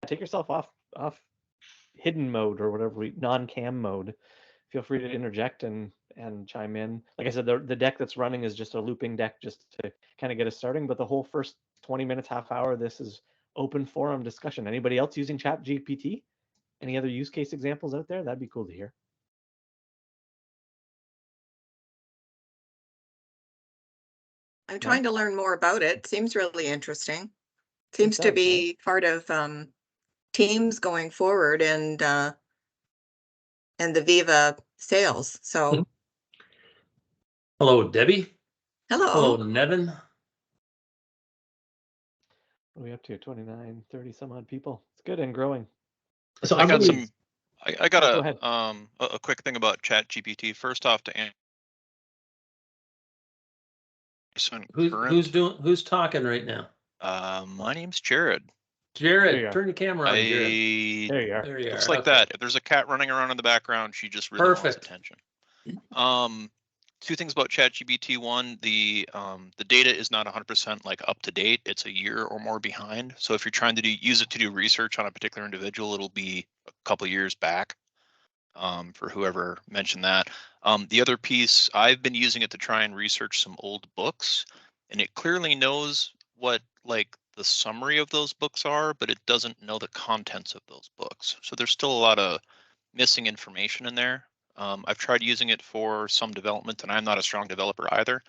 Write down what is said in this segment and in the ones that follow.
take yourself off hidden mode or whatever, non-cam mode. Feel free to interject and chime in. Like I said, the deck that's running is just a looping deck just to kind of get us starting. But the whole first 20 minutes, half hour, this is open forum discussion. Anybody else using ChatGPT? Any other use case examples out there? That'd be cool to hear. I'm trying to learn more about it. Seems really interesting. Seems does, to be part of Teams going forward and the Viva sales. So Hello, Debbie. hello. Hello, Nevin. What are we up to? 29, 30 some odd people. It's good and growing. So I got really, I got go ahead. a quick thing about ChatGPT. First off, to answer who's talking right now? my name's Jared. Jared, turn your camera on, Jared. There you are. There you Just are. like that. If there's a cat running around in the background, she just really wants attention. Two things about ChatGPT. One, the data is not 100% like up to date. It's a year or more behind. So if you're trying to use it to do research on a particular individual, it'll be a couple years back. For whoever mentioned that. The other piece, I've been using it to try and research some old books, and it clearly knows what like the summary of those books are, but it doesn't know the contents of those books. So there's still a lot of missing information in there. I've tried using it for some development, and I'm not a strong developer either,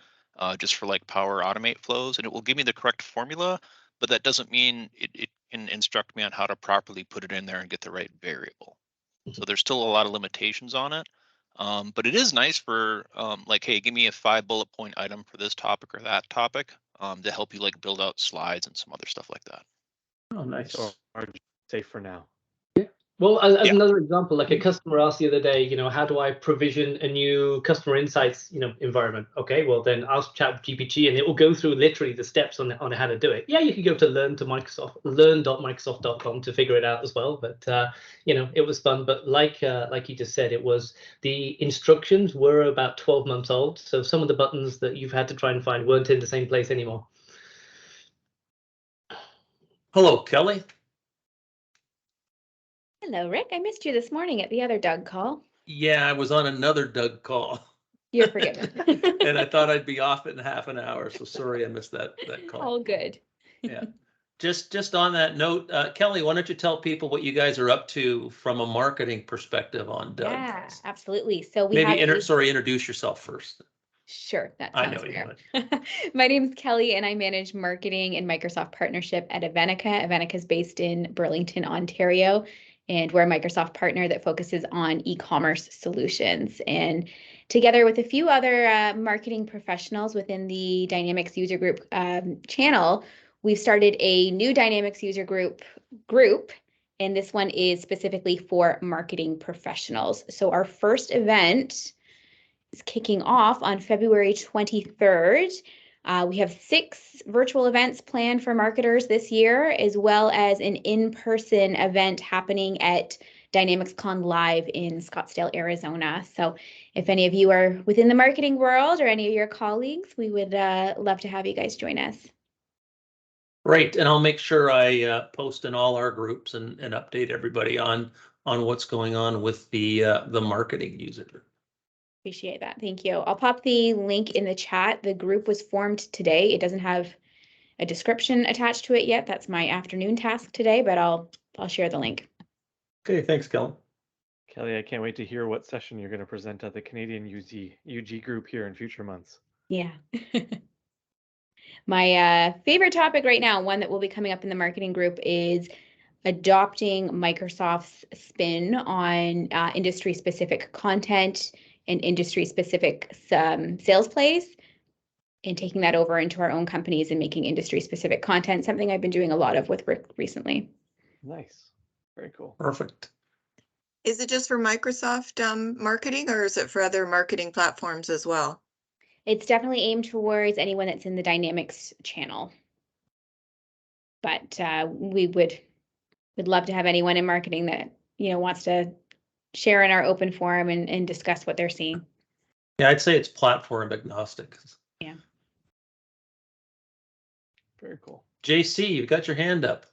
just for like Power Automate flows, and it will give me the correct formula, but that doesn't mean it can instruct me on how to properly put it in there and get the right variable. So there's still a lot of limitations on it, but it is nice for like, hey, give me a 5 bullet point item for this topic or that topic to help you like build out slides and some other stuff like that. Oh, nice. So safe for now. Well, as another example, like a customer asked the other day, how do I provision a new customer insights, environment? Okay, well then ask ChatGPT and it will go through literally the steps on how to do it. Yeah, you can go to learn.microsoft.com to figure it out as well. But it was fun. But like you just said, the instructions were about 12 months old. So some of the buttons that you've had to try and find weren't in the same place anymore. Hello, Kelly. Hello, Rick. I missed you this morning at the other DUG call. Yeah, I was on another DUG call. You're forgiven. And I thought I'd be off in half an hour, so sorry I missed that call. All good. Yeah. Just on that note, Kelly, why don't you tell people what you guys are up to from a marketing perspective on DUG? Yeah, absolutely. So we introduce yourself first. Sure, that sounds fair. My name's Kelly, and I manage marketing and Microsoft partnership at Evenica. Evenica is based in Burlington, Ontario, and we're a Microsoft partner that focuses on e-commerce solutions. And together with a few other marketing professionals within the Dynamics user group channel, we've started a new Dynamics user group, and this one is specifically for marketing professionals. So our first event is kicking off on February 23rd. We have 6 virtual events planned for marketers this year, as well as an in-person event happening at DynamicsCon Live in Scottsdale, Arizona. So if any of you are within the marketing world or any of your colleagues, we would love to have you guys join us. Great, and I'll make sure I post in all our groups and update everybody on what's going on with the marketing user group. Appreciate that. Thank you. I'll pop the link in the chat. The group was formed today. It doesn't have a description attached to it yet. That's my afternoon task today, but I'll share the link. Okay, thanks, Kelly. Kelly, I can't wait to hear what session you're going to present at the Canadian UG group here in future months. Yeah. My favorite topic right now, one that will be coming up in the marketing group, is adopting Microsoft's spin on industry-specific content and industry-specific sales plays, and taking that over into our own companies and making industry-specific content, something I've been doing a lot of with Rick recently. Nice. Very cool. Perfect. Is it just for Microsoft marketing, or is it for other marketing platforms as well? It's definitely aimed towards anyone that's in the Dynamics channel. But we would love to have anyone in marketing that wants to share in our open forum and discuss what they're seeing. Yeah, I'd say it's platform agnostic. Yeah. Very cool. JC, you've got your hand up.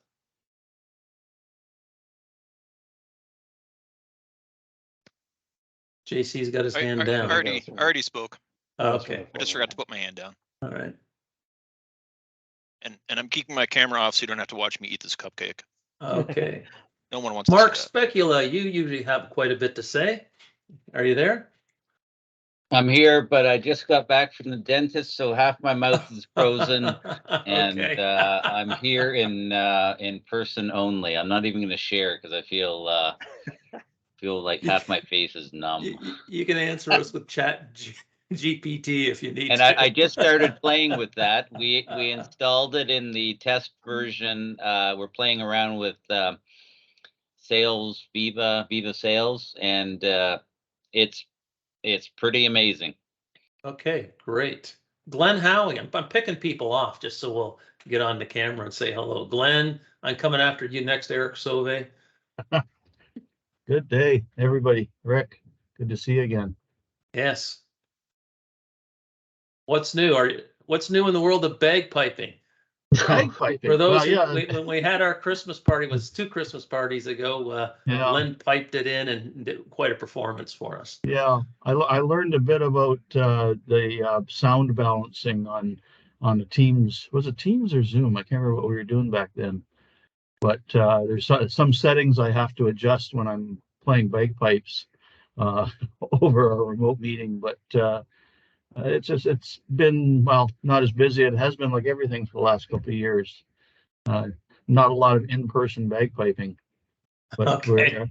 JC's got his hand I down. already spoke. Okay. I just forgot to put my hand down. All right. And I'm keeping my camera off so you don't have to watch me eat this cupcake. Okay. No one wants Mark to see Specula, you usually have quite a bit to say. Are you there? I'm here, but I just got back from the dentist, so half my mouth is frozen, and Okay. I'm here in person only. I'm not even going to share because I feel like half my face is numb. You can answer us with Chat GPT if you need And to. I just started playing with that. We installed it in the test version. We're playing around with Sales Viva Sales, and it's pretty amazing. Okay, great. Glenn Howie, I'm picking people off just so we'll get on the camera and say hello. Glenn, I'm coming after you next, Eric Sauve. Good day, everybody. Rick, good to see you again. Yes. What's new? What's new in the world of bagpiping? Bagpiping. For those Well, when we had our Christmas party, it was 2 Christmas parties ago, Yeah. Glenn piped it in and did quite a performance for us. Yeah, I learned a bit about the sound balancing on the Teams. Was it Teams or Zoom? I can't remember what we were doing back then. But there's some settings I have to adjust when I'm playing bagpipes over a remote meeting. But it's been, well, not as busy. It has been like everything for the last couple of years. Not a lot of in-person bagpiping. But Okay.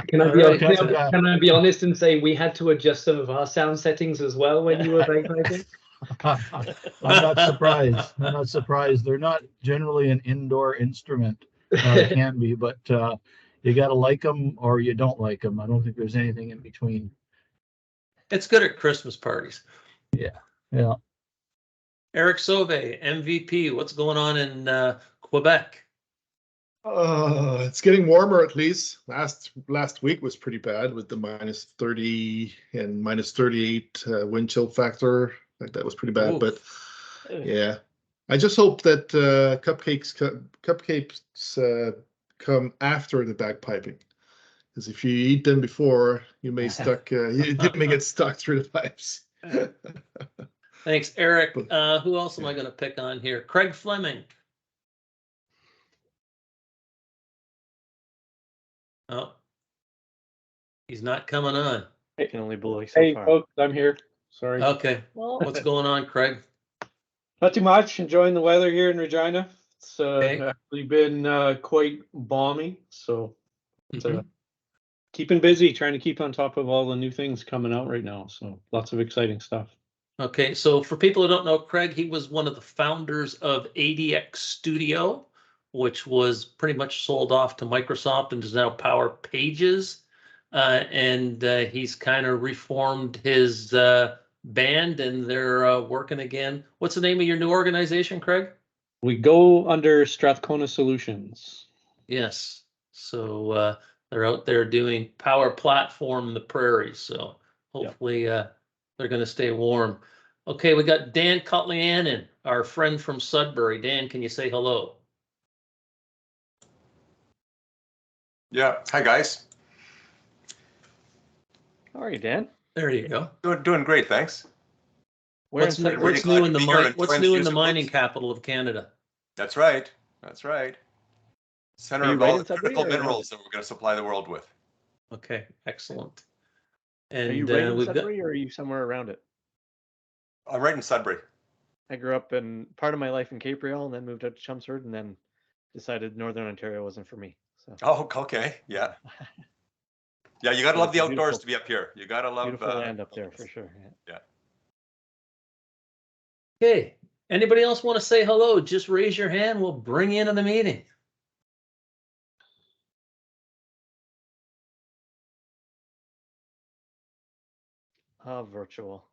Can I be honest and say we had to adjust some of our sound settings as well when you were bagpiping? I'm not surprised. I'm not surprised. They're not generally an indoor instrument. They can be, but you got to like them or you don't like them. I don't think there's anything in between. It's good at Christmas parties. Yeah. Eric Sauve, MVP, what's going on in Quebec? It's getting warmer at least. Last week was pretty bad with the -30 and -38 wind chill factor. Like that was pretty bad. Ooh. But yeah, I just hope that cupcakes come after the bagpiping, because if you eat them before, you may get stuck through the pipes. Thanks, Eric. Who else am I going to pick on here? Craig Fleming. Oh, he's not coming on. I can only blow so Hey, far. folks, I'm here. Sorry. Okay. What's going on, Craig? Not too much. Enjoying the weather here in Regina. It's Okay. actually been quite balmy. So Mhm. keeping busy, trying to keep on top of all the new things coming out right now. So lots of exciting stuff. Okay, so for people who don't know Craig, he was one of the founders of ADX Studio, which was pretty much sold off to Microsoft and is now Power Pages. And he's kind of reformed his band and they're working again. What's the name of your new organization, Craig? We go under Strathcona Solutions. Yes. So they're out there doing Power Platform in the prairies. So hopefully they're going to stay warm. Okay, we got Dan Kotlianen, our friend from Sudbury. Dan, can you say hello? Yeah. Hi, guys. How are you, Dan? There you go. Doing great, thanks. What's new in the mining capital of Canada? That's right. That's right. Center of all the critical minerals that we're going to supply the world with. Okay, excellent. And are you right in Sudbury or are you somewhere around it? I'm right in Sudbury. I grew up in part of my life in Capriol and then moved out to Chelmsford and then decided Northern Ontario wasn't for me. So. Oh, okay. Yeah. Yeah, you got to love the outdoors to be up here. You got to love beautiful land up there for sure. Yeah. Okay. Anybody else want to say hello? Just raise your hand. We'll bring you into the meeting. Virtual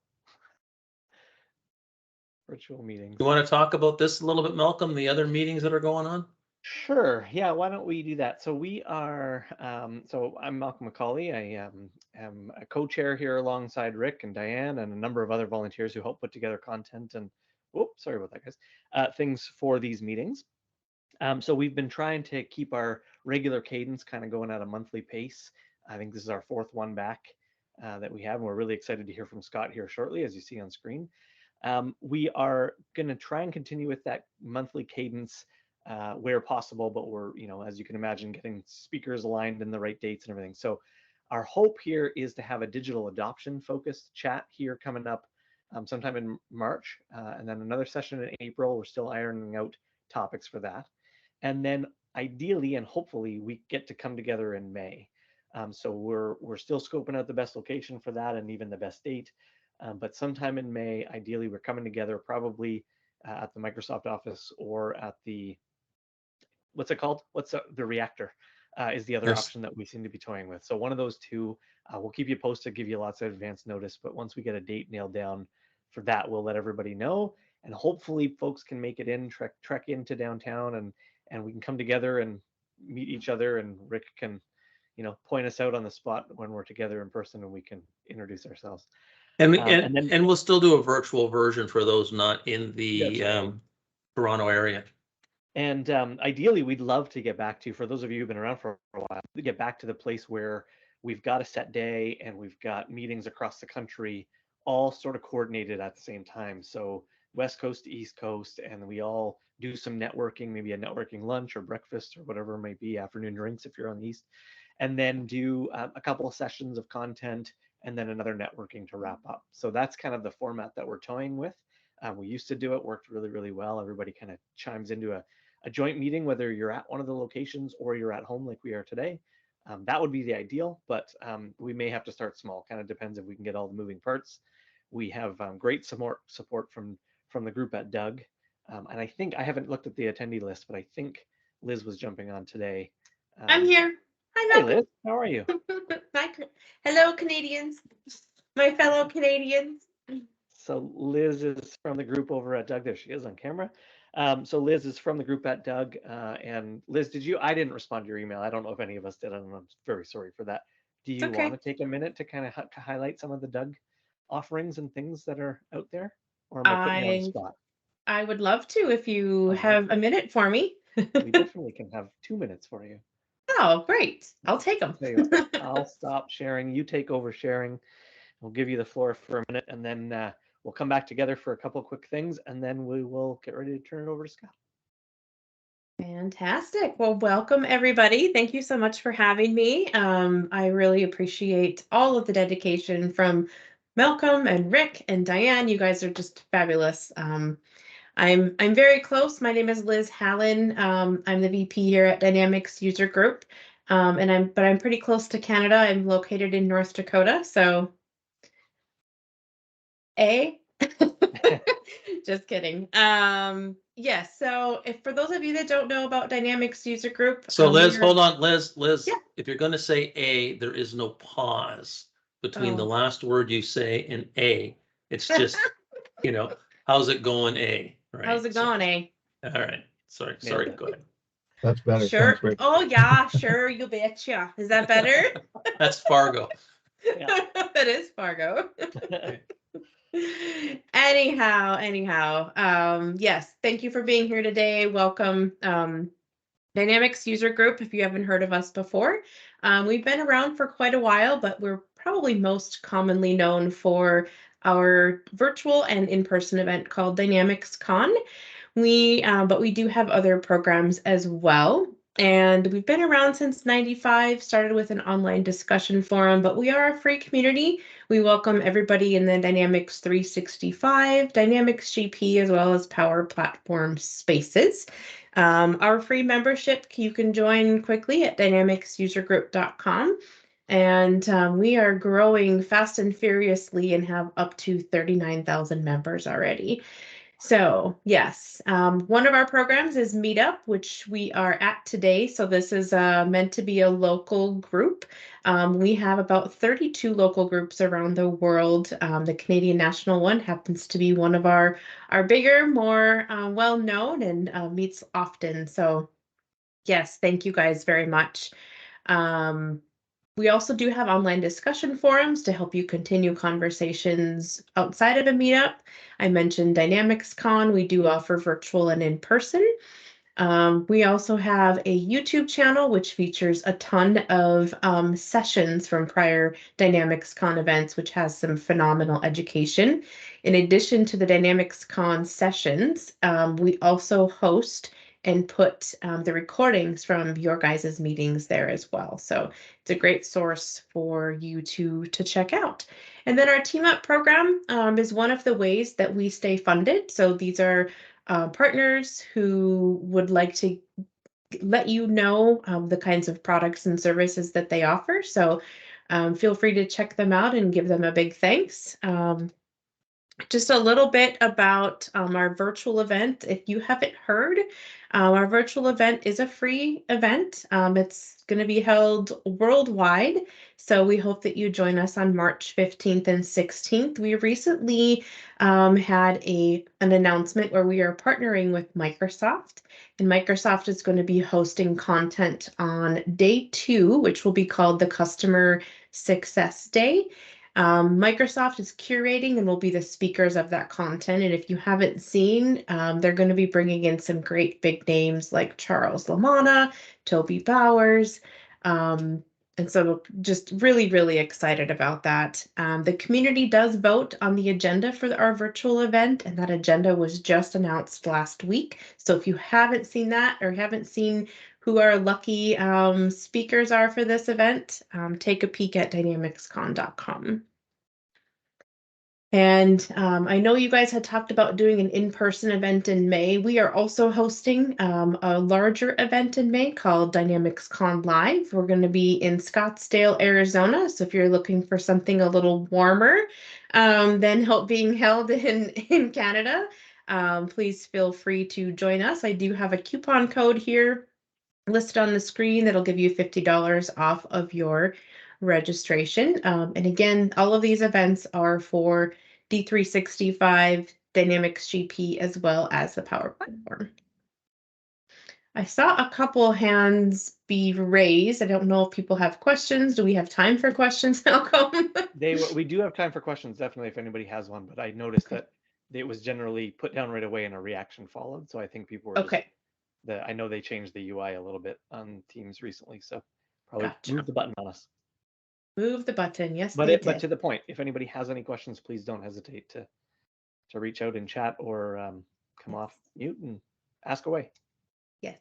meetings. You want to talk about this a little bit, Malcolm, the other meetings that are going on? Sure. Yeah, why don't we do that? So we are, so I'm Malcolm McCauley. I am a co-chair here alongside Rick and Diane and a number of other volunteers who help put together content and, sorry about that, guys, things for these meetings. So we've been trying to keep our regular cadence kind of going at a monthly pace. I think this is our 4th one back. that we have. And we're really excited to hear from Scott here shortly, as you see on screen. We are going to try and continue with that monthly cadence where possible, but we're, as you can imagine, getting speakers aligned in the right dates and everything. So our hope here is to have a digital adoption focused chat here coming up sometime in March, and then another session in April. We're still ironing out topics for that. And then ideally and hopefully we get to come together in May. So we're still scoping out the best location for that and even the best date. But sometime in May, ideally, we're coming together probably at the Microsoft office or at the, what's it called? What's the Reactor is the other option that we seem to be toying with. So one of those two, we'll keep you posted, give you lots of advance notice. But once we get a date nailed down for that, we'll let everybody know. And hopefully folks can make it in, trek into downtown, and we can come together and meet each other. And Rick can, point us out on the spot when we're together in person and we can introduce ourselves. And we'll still do a virtual version for those not in the Toronto area. And ideally, we'd love to get back to, for those of you who've been around for a while, to get back to the place where we've got a set day and we've got meetings across the country, all sort of coordinated at the same time. So West Coast to East Coast, and we all do some networking, maybe a networking lunch or breakfast or whatever it might be, afternoon drinks if you're on the East, and then do a couple of sessions of content and then another networking to wrap up. So that's kind of the format that we're toying with. We used to do it, worked really, really well. Everybody kind of chimes into a joint meeting, whether you're at one of the locations or you're at home like we are today. That would be the ideal, but we may have to start small. Kind of depends if we can get all the moving parts. We have great support from the group at DUG. And I think, I haven't looked at the attendee list, but I think Liz was jumping on today. I'm here. Hi, Liz. How are you? Hello, Canadians. My fellow Canadians. So Liz is from the group over at DUG. There she is on camera. So Liz is from the group at DUG. And Liz, I didn't respond to your email. I don't know if any of us did. I'm very sorry for that. Do you want to take a minute to kind of highlight some of the DUG offerings and things that are out there? Or am I putting you on the spot? I would love to if you have a minute for me. We definitely can have 2 minutes for you. Oh, great. I'll take them. I'll stop sharing. You take over sharing. We'll give you the floor for a minute, and then we'll come back together for a couple quick things, and then we will get ready to turn it over to Scott. Fantastic. Well, welcome everybody. Thank you so much for having me. I really appreciate all of the dedication from Malcolm and Rick and Diane. You guys are just fabulous. I'm very close. My name is Liz Hallen. I'm the VP here at Dynamics User Group, but I'm pretty close to Canada. I'm located in North Dakota, so just kidding. Yes. So for those of you that don't know about Dynamics User Group, so Liz, hold on, Liz. Yeah. If you're going to say A, there is no pause between the last word you say and A. It's just, how's it going, A? Right. How's it going, A? All right. Sorry. Go ahead. That's better. Sure. Oh yeah, sure. You betcha. Is that better? That's Fargo. Yeah. That is Fargo. Anyhow, yes, thank you for being here today. Welcome. Dynamics User Group, if you haven't heard of us before. We've been around for quite a while, but we're probably most commonly known for our virtual and in-person event called DynamicsCon. But we do have other programs as well. And we've been around since '95, started with an online discussion forum, but we are a free community. We welcome everybody in the Dynamics 365, Dynamics GP, as well as Power Platform spaces. Our free membership, you can join quickly at dynamicsusergroup.com. And we are growing fast and furiously and have up to 39,000 members already. So yes, one of our programs is Meetup, which we are at today. So this is meant to be a local group. We have about 32 local groups around the world. The Canadian National one happens to be one of our bigger, more well-known and meets often. So yes, thank you guys very much. We also do have online discussion forums to help you continue conversations outside of a meetup. I mentioned DynamicsCon. We do offer virtual and in person. We also have a YouTube channel, which features a ton of sessions from prior DynamicsCon events, which has some phenomenal education. In addition to the DynamicsCon sessions, we also host and put the recordings from your guys' meetings there as well. So it's a great source for you to check out. And then our Team Up program is one of the ways that we stay funded. So these are partners who would like to let you know the kinds of products and services that they offer. So feel free to check them out and give them a big thanks. Just a little bit about our virtual event. If you haven't heard, our virtual event is a free event. It's going to be held worldwide. So we hope that you join us on March 15th and 16th. We recently had an announcement where we are partnering with Microsoft. And Microsoft is going to be hosting content on day 2, which will be called the Customer Success Day. Microsoft is curating and will be the speakers of that content. And if you haven't seen, they're going to be bringing in some great big names like Charles Lamanna, Toby Bowers. And so just really, really excited about that. The community does vote on the agenda for our virtual event, and that agenda was just announced last week. So if you haven't seen that or haven't seen who our lucky speakers are for this event, take a peek at DynamicsCon.com. And I know you guys had talked about doing an in-person event in May. We are also hosting a larger event in May called DynamicsCon Live. We're going to be in Scottsdale, Arizona. So if you're looking for something a little warmer than being held in Canada, please feel free to join us. I do have a coupon code here listed on the screen that'll give you $50 off of your registration. And again, all of these events are for D365, Dynamics GP, as well as the Power Platform. I saw a couple hands be raised. I don't know if people have questions. Do we have time for questions, Malcolm? We do have time for questions, definitely, if anybody has one. But I noticed that it was generally put down right away and a reaction followed. So I think people were I know they changed the UI a little bit on Teams recently, so probably move the button on us. Move the button, yes. But to the point, if anybody has any questions, please don't hesitate to reach out in chat or come off mute and ask away. Yes.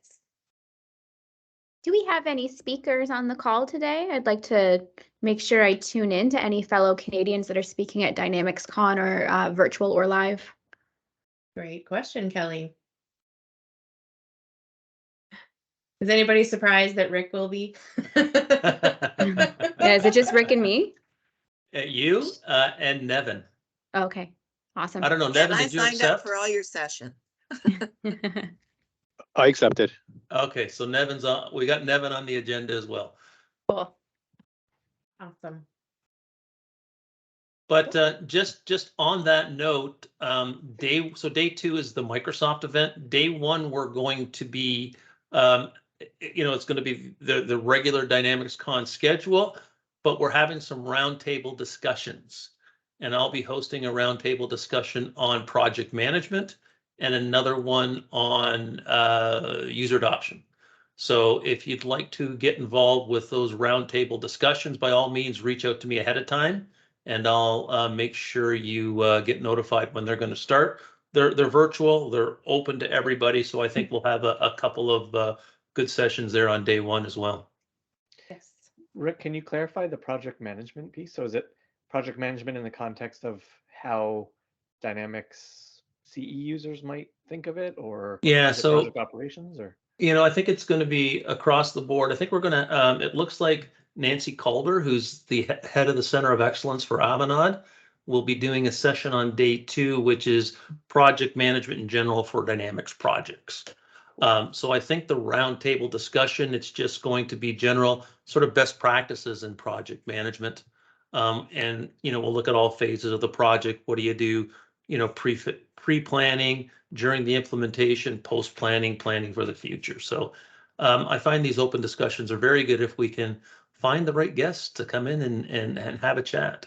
Do we have any speakers on the call today? I'd like to make sure I tune in to any fellow Canadians that are speaking at DynamicsCon or virtual or live. Great question, Kelly. Is anybody surprised that Rick will be? Yeah, is it just Rick and me? You and Nevin. Okay, awesome. I don't know, Nevin, did you accept? I signed up for all your session. I accepted. Okay, so Nevin's on. We got Nevin on the agenda as well. Cool. Awesome. But just on that note, day 2 is the Microsoft event. Day 1, we're going to be, it's going to be the regular DynamicsCon schedule, but we're having some roundtable discussions, and I'll be hosting a roundtable discussion on project management and another one on user adoption. So if you'd like to get involved with those roundtable discussions, by all means, reach out to me ahead of time, and I'll make sure you get notified when they're going to start. They're virtual, they're open to everybody, so I think we'll have a couple of good sessions there on day 1 as well. Yes. Rick, can you clarify the project management piece? So is it project management in the context of how Dynamics CE users might think of it, or so project operations, or? I think it's going to be across the board. I think we're going to, it looks like Nancy Calder, who's the head of the Center of Excellence for Avanade, will be doing a session on day 2, which is project management in general for Dynamics projects. So I think the roundtable discussion, it's just going to be general sort of best practices in project management. And, we'll look at all phases of the project. What do you do, pre-planning, during the implementation, post-planning, planning for the future. So I find these open discussions are very good if we can find the right guests to come in and have a chat.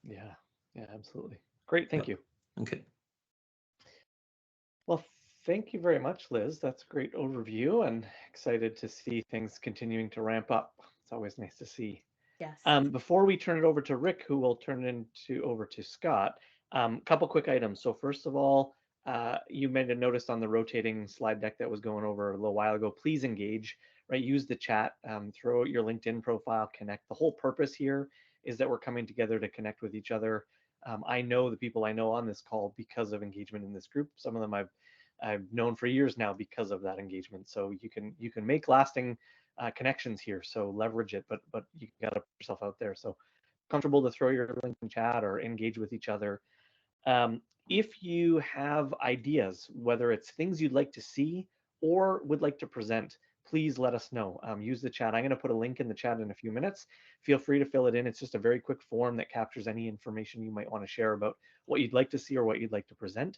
Yeah, absolutely. Great, thank you. Okay. Well, Thank you very much, Liz. That's a great overview, and excited to see things continuing to ramp up. It's always nice to see. Yes. Before we turn it over to Rick, who will turn it over to Scott, couple quick items. So first of all, you may have noticed on the rotating slide deck that was going over a little while ago, please engage, right? Use the chat, throw out your LinkedIn profile, connect. The whole purpose here is that we're coming together to connect with each other. I know the people I know on this call because of engagement in this group. Some of them I've known for years now because of that engagement. So you can make lasting connections here. So leverage it, but you got to put yourself out there. So comfortable to throw your link in chat or engage with each other. If you have ideas, whether it's things you'd like to see or would like to present, please let us know. Use the chat. I'm going to put a link in the chat in a few minutes. Feel free to fill it in. It's just a very quick form that captures any information you might want to share about what you'd like to see or what you'd like to present,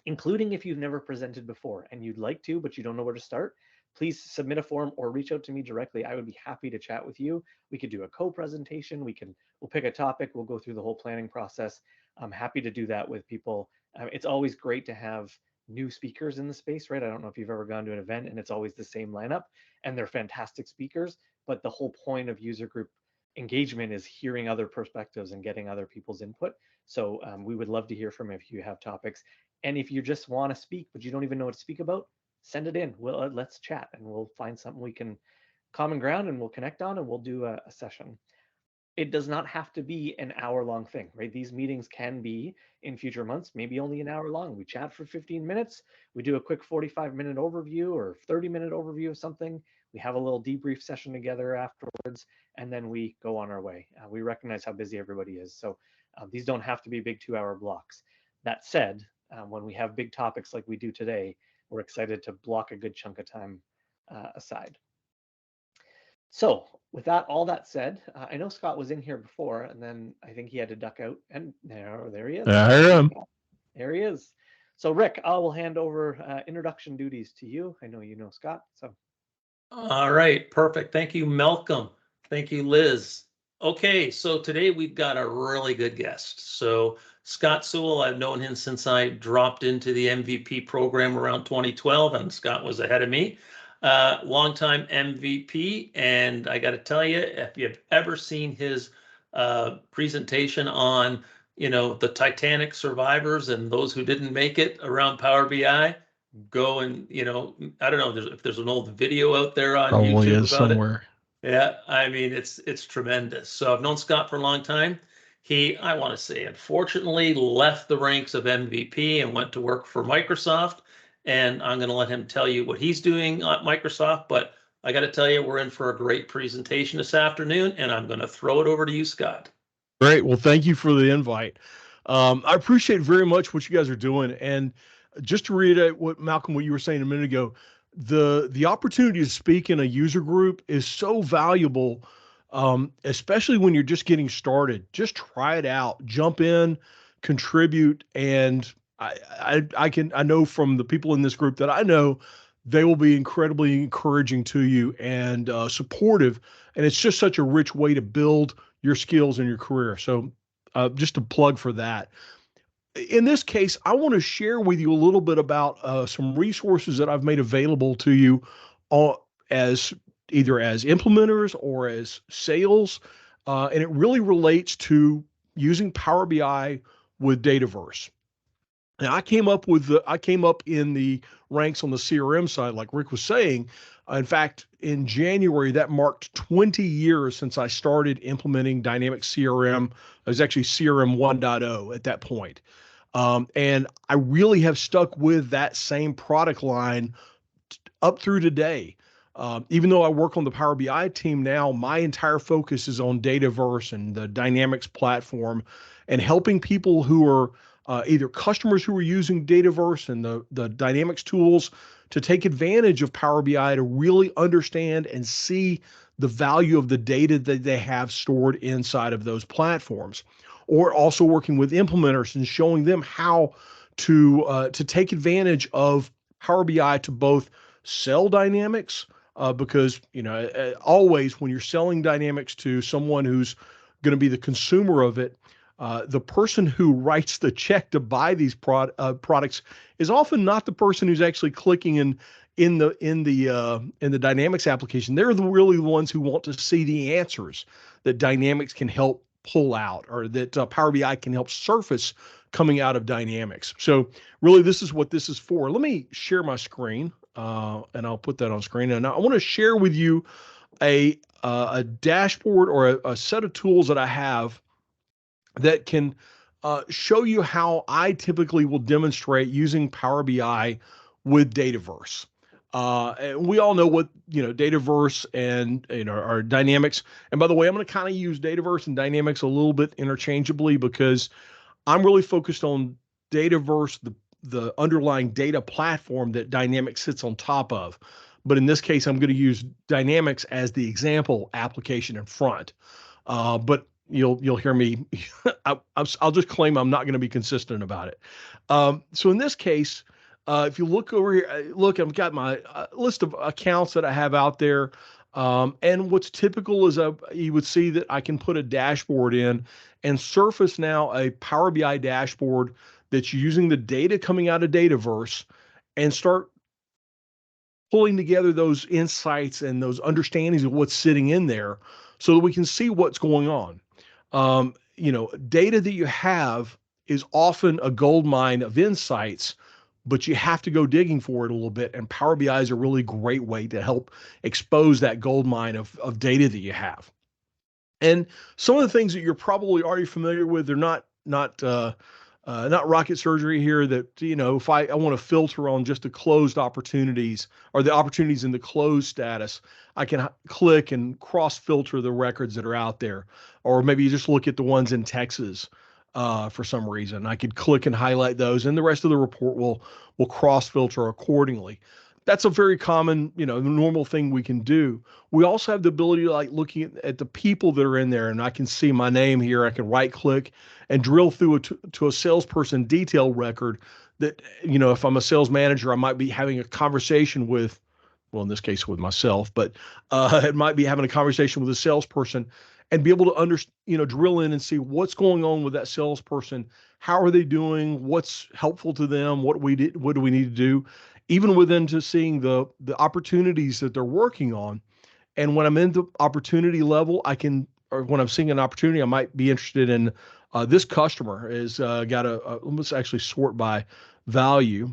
including if you've never presented before and you'd like to, but you don't know where to start. Please submit a form or reach out to me directly. I would be happy to chat with you. We could do a co-presentation. We'll pick a topic. We'll go through the whole planning process. I'm happy to do that with people. It's always great to have new speakers in the space, right? I don't know if you've ever gone to an event and it's always the same lineup and they're fantastic speakers, but the whole point of user group engagement is hearing other perspectives and getting other people's input. So we would love to hear from you if you have topics. And if you just want to speak, but you don't even know what to speak about, send it in. Let's chat and we'll find something we can common ground and we'll connect on and we'll do a session. It does not have to be an hour-long thing, right? These meetings can be in future months, maybe only an hour long. We chat for 15 minutes. We do a quick 45-minute overview or 30-minute overview of something. We have a little debrief session together afterwards, and then we go on our way. We recognize how busy everybody is. So these don't have to be big 2-hour blocks. That said, when we have big topics like we do today, we're excited to block a good chunk of time aside. So with all that said, I know Scott was in here before, and then I think he had to duck out, and there he is. There he is. So Rick, I will hand over introduction duties to you. I know you know Scott, so. All right, perfect. Thank you, Malcolm. Thank you, Liz. Okay, so today we've got a really good guest. So Scott Sewell, I've known him since I dropped into the MVP program around 2012, and Scott was ahead of me. Longtime MVP, and I got to tell you, if you've ever seen his presentation on, the Titanic survivors and those who didn't make it around Power BI, go and, I don't know if there's an old video out there on YouTube about somewhere. Yeah, I mean, it's tremendous. So I've known Scott for a long time. He, I want to say, unfortunately left the ranks of MVP and went to work for Microsoft. And I'm going to let him tell you what he's doing at Microsoft. But I got to tell you, we're in for a great presentation this afternoon, and I'm going to throw it over to you, Scott. Great. Well, thank you for the invite. I appreciate very much what you guys are doing. And just to reiterate what you were saying a minute ago, the opportunity to speak in a user group is so valuable, especially when you're just getting started. Just try it out, jump in, contribute, and I know from the people in this group that I know, they will be incredibly encouraging to you and supportive. And it's just such a rich way to build your skills in your career. So just a plug for that. In this case, I want to share with you a little bit about some resources that I've made available to you as either as implementers or as sales. And it really relates to using Power BI with Dataverse. Now, I came up in the ranks on the CRM side, like Rick was saying. In fact, in January, that marked 20 years since I started implementing Dynamics CRM. It was actually CRM 1.0 at that point. And I really have stuck with that same product line up through today. Even though I work on the Power BI team now, my entire focus is on Dataverse and the Dynamics platform and helping people who are either customers who are using Dataverse and the Dynamics tools to take advantage of Power BI to really understand and see the value of the data that they have stored inside of those platforms. Or also working with implementers and showing them how to take advantage of Power BI to both sell Dynamics, because always when you're selling Dynamics to someone who's going to be the consumer of it, the person who writes the check to buy these products is often not the person who's actually clicking in the Dynamics application. They're really the ones who want to see the answers that Dynamics can help pull out, or that Power BI can help surface coming out of Dynamics. So really, this is what this is for. Let me share my screen, and I'll put that on screen. And I want to share with you a dashboard or a set of tools that I have that can show you how I typically will demonstrate using Power BI with Dataverse. And we all know what, Dataverse and, our Dynamics. And by the way, I'm going to kind of use Dataverse and Dynamics a little bit interchangeably, because I'm really focused on Dataverse, the underlying data platform that Dynamics sits on top of. But in this case, I'm going to use Dynamics as the example application in front. But you'll hear me. I'll just claim I'm not going to be consistent about it. So in this case, if you look over here, I've got my list of accounts that I have out there. And what's typical is you would see that I can put a dashboard in and surface now a Power BI dashboard that's using the data coming out of Dataverse and start pulling together those insights and those understandings of what's sitting in there so that we can see what's going on. Data that you have is often a gold mine of insights, but you have to go digging for it a little bit. And Power BI is a really great way to help expose that gold mine of data that you have. And some of the things that you're probably already familiar with, they're not rocket surgery here. That, if I want to filter on just the closed opportunities or the opportunities in the closed status, I can click and cross filter the records that are out there. Or maybe you just look at the ones in Texas for some reason. I could click and highlight those, and the rest of the report will cross filter accordingly. That's a very common, normal thing we can do. We also have the ability to looking at the people that are in there, and I can see my name here. I can right click and drill through to a salesperson detail record that, if I'm a sales manager, I might be having a conversation with, well, in this case with myself, but it might be having a conversation with a salesperson and be able to drill in and see what's going on with that salesperson. How are they doing? What's helpful to them? What do we need to do? Even within just seeing the opportunities that they're working on. And when I'm in the opportunity level, or when I'm seeing an opportunity, I might be interested in this customer has got let's actually sort by value.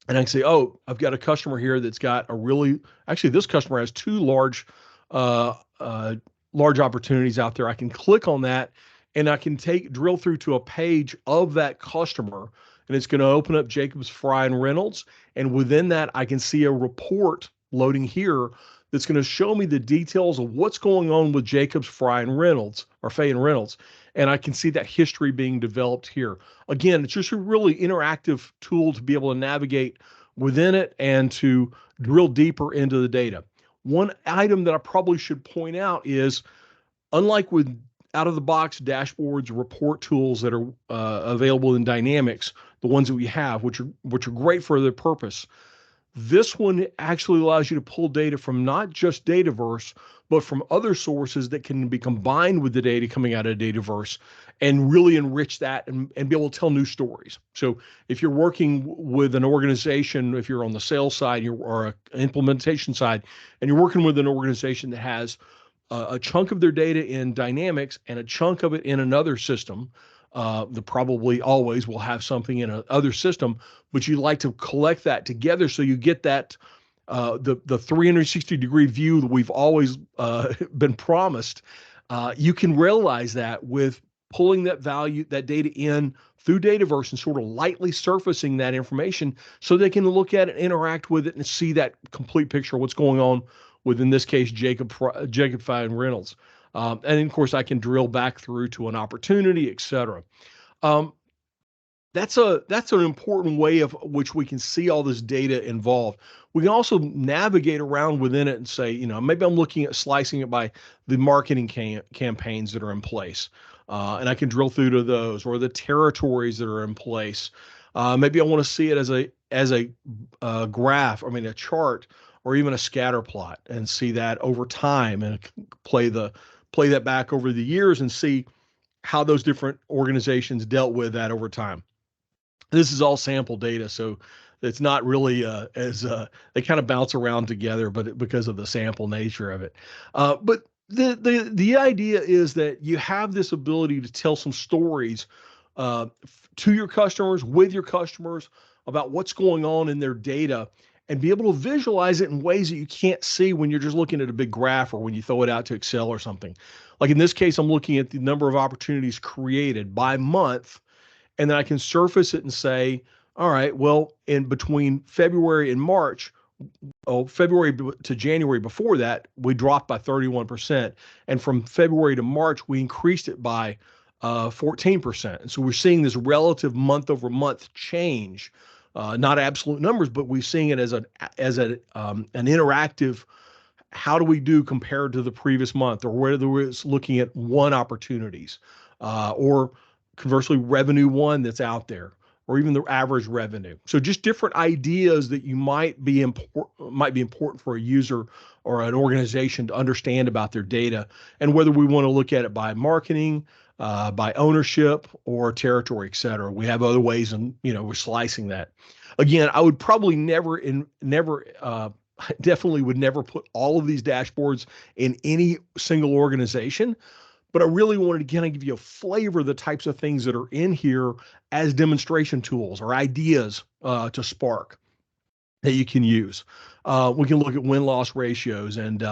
And I can say, oh, I've got a customer here that's got this customer has two large opportunities out there. I can click on that and I can drill through to a page of that customer, and it's going to open up Jacobs, Fry, and Reynolds. And within that, I can see a report loading here that's going to show me the details of what's going on with Jacobs, Fry, and Reynolds, or Fay and Reynolds. And I can see that history being developed here. Again, it's just a really interactive tool to be able to navigate within it and to drill deeper into the data. One item that I probably should point out is, unlike with out-of-the-box dashboards, report tools that are available in Dynamics, the ones that we have, which are great for their purpose, this one actually allows you to pull data from not just Dataverse, but from other sources that can be combined with the data coming out of Dataverse and really enrich that and be able to tell new stories. So if you're working with an organization, if you're on the sales side or an implementation side, and you're working with an organization that has a chunk of their data in Dynamics and a chunk of it in another system, the probably always will have something in another system, but you like to collect that together so you get that the 360-degree view that we've always been promised. You can realize that with pulling that data in through Dataverse and sort of lightly surfacing that information so they can look at it, interact with it, and see that complete picture of what's going on with, in this case, Jacob, Fry, and Reynolds. And of course, I can drill back through to an opportunity, et cetera. That's an important way of which we can see all this data involved. We can also navigate around within it and say, maybe I'm looking at slicing it by the marketing campaigns that are in place. And I can drill through to those, or the territories that are in place. Maybe I want to see it as a graph, a chart, or even a scatter plot, and see that over time and play that back over the years and see how those different organizations dealt with that over time. This is all sample data, so it's not really they kind of bounce around together, but because of the sample nature of it. But the idea is that you have this ability to tell some stories to your customers, with your customers, about what's going on in their data, and be able to visualize it in ways that you can't see when you're just looking at a big graph or when you throw it out to Excel or something. Like in this case, I'm looking at the number of opportunities created by month, and then I can surface it and say, all right, well, in between February and March, February to January before that, we dropped by 31%. And from February to March, we increased it by 14%. And so we're seeing this relative month over month change, not absolute numbers, but we're seeing it as an interactive. How do we do compared to the previous month, or whether it's looking at one opportunities, or conversely revenue one that's out there, or even the average revenue. So just different ideas that you might be important for a user or an organization to understand about their data, and whether we want to look at it by marketing, by ownership, or territory, et cetera. We have other ways, and we're slicing that. Again, I would probably definitely would never put all of these dashboards in any single organization. But I really wanted to kind of give you a flavor of the types of things that are in here as demonstration tools or ideas to spark that you can use. We can look at win-loss ratios, and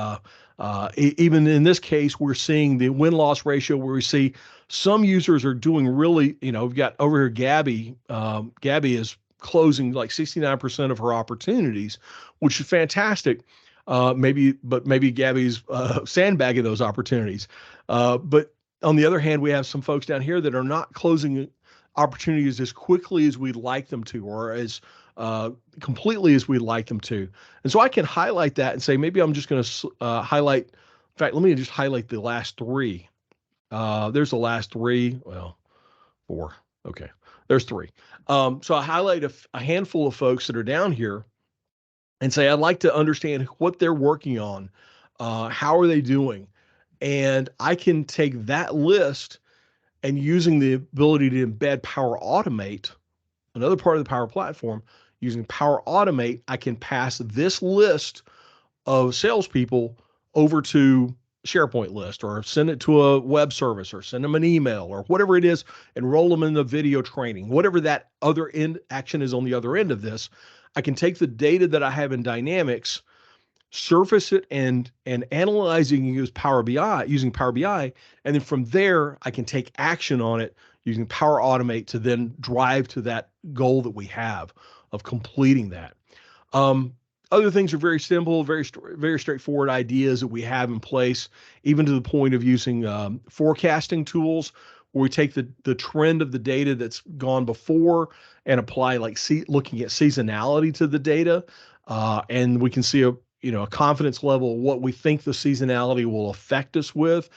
even in this case, we're seeing the win-loss ratio where we see some users are doing really, we've got over here Gabby. Gabby is closing like 69% of her opportunities, which is fantastic. Maybe Gabby's sandbagging those opportunities. But on the other hand, we have some folks down here that are not closing opportunities as quickly as we'd like them to, or as completely as we'd like them to. And so I can highlight that and say, maybe I'm just going to highlight. In fact, let me just highlight the last three. There's the last three. Well, four. Okay, there's three. So I highlight a handful of folks that are down here and say, I'd like to understand what they're working on. How are they doing? And I can take that list, and using the ability to embed Power Automate, another part of the Power Platform, using Power Automate, I can pass this list of salespeople over to SharePoint list, or send it to a web service, or send them an email, or whatever it is, and roll them in the video training. Whatever that other end action is on the other end of this, I can take the data that I have in Dynamics, surface it, and analyzing using Power BI, and then from there I can take action on it using Power Automate to then drive to that goal that we have of completing that. Other things are very simple, very straightforward ideas that we have in place, even to the point of using forecasting tools, where we take the trend of the data that's gone before and apply looking at seasonality to the data, and we can see a confidence level of what we think the seasonality will affect us with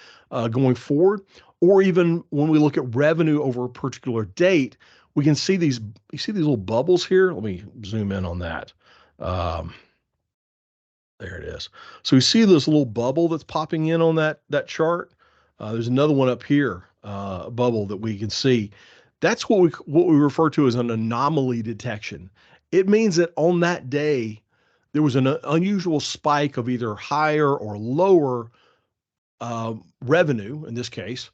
going forward. Or even when we look at revenue over a particular date, we can see these. You see these little bubbles here? Let me zoom in on that. There it is. So we see this little bubble that's popping in on that chart. There's another one up here, a bubble that we can see. That's what we refer to as an anomaly detection. It means that on that day, there was an unusual spike of either higher or lower revenue in this case.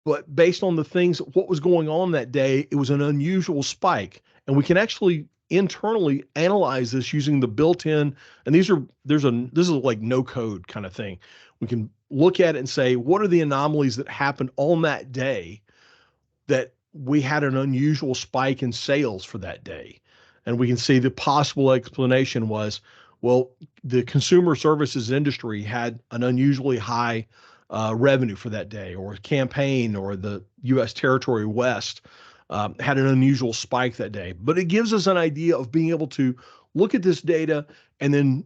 But based on what was going on that day, it was an unusual spike. And we can actually internally analyze this using the built-in, and this is like no code kind of thing. We can look at it and say, what are the anomalies that happened on that day that we had an unusual spike in sales for that day? And we can see the possible explanation was, well, the consumer services industry had an unusually high revenue for that day, or campaign, or the U.S. Territory West had an unusual spike that day. But it gives us an idea of being able to look at this data and then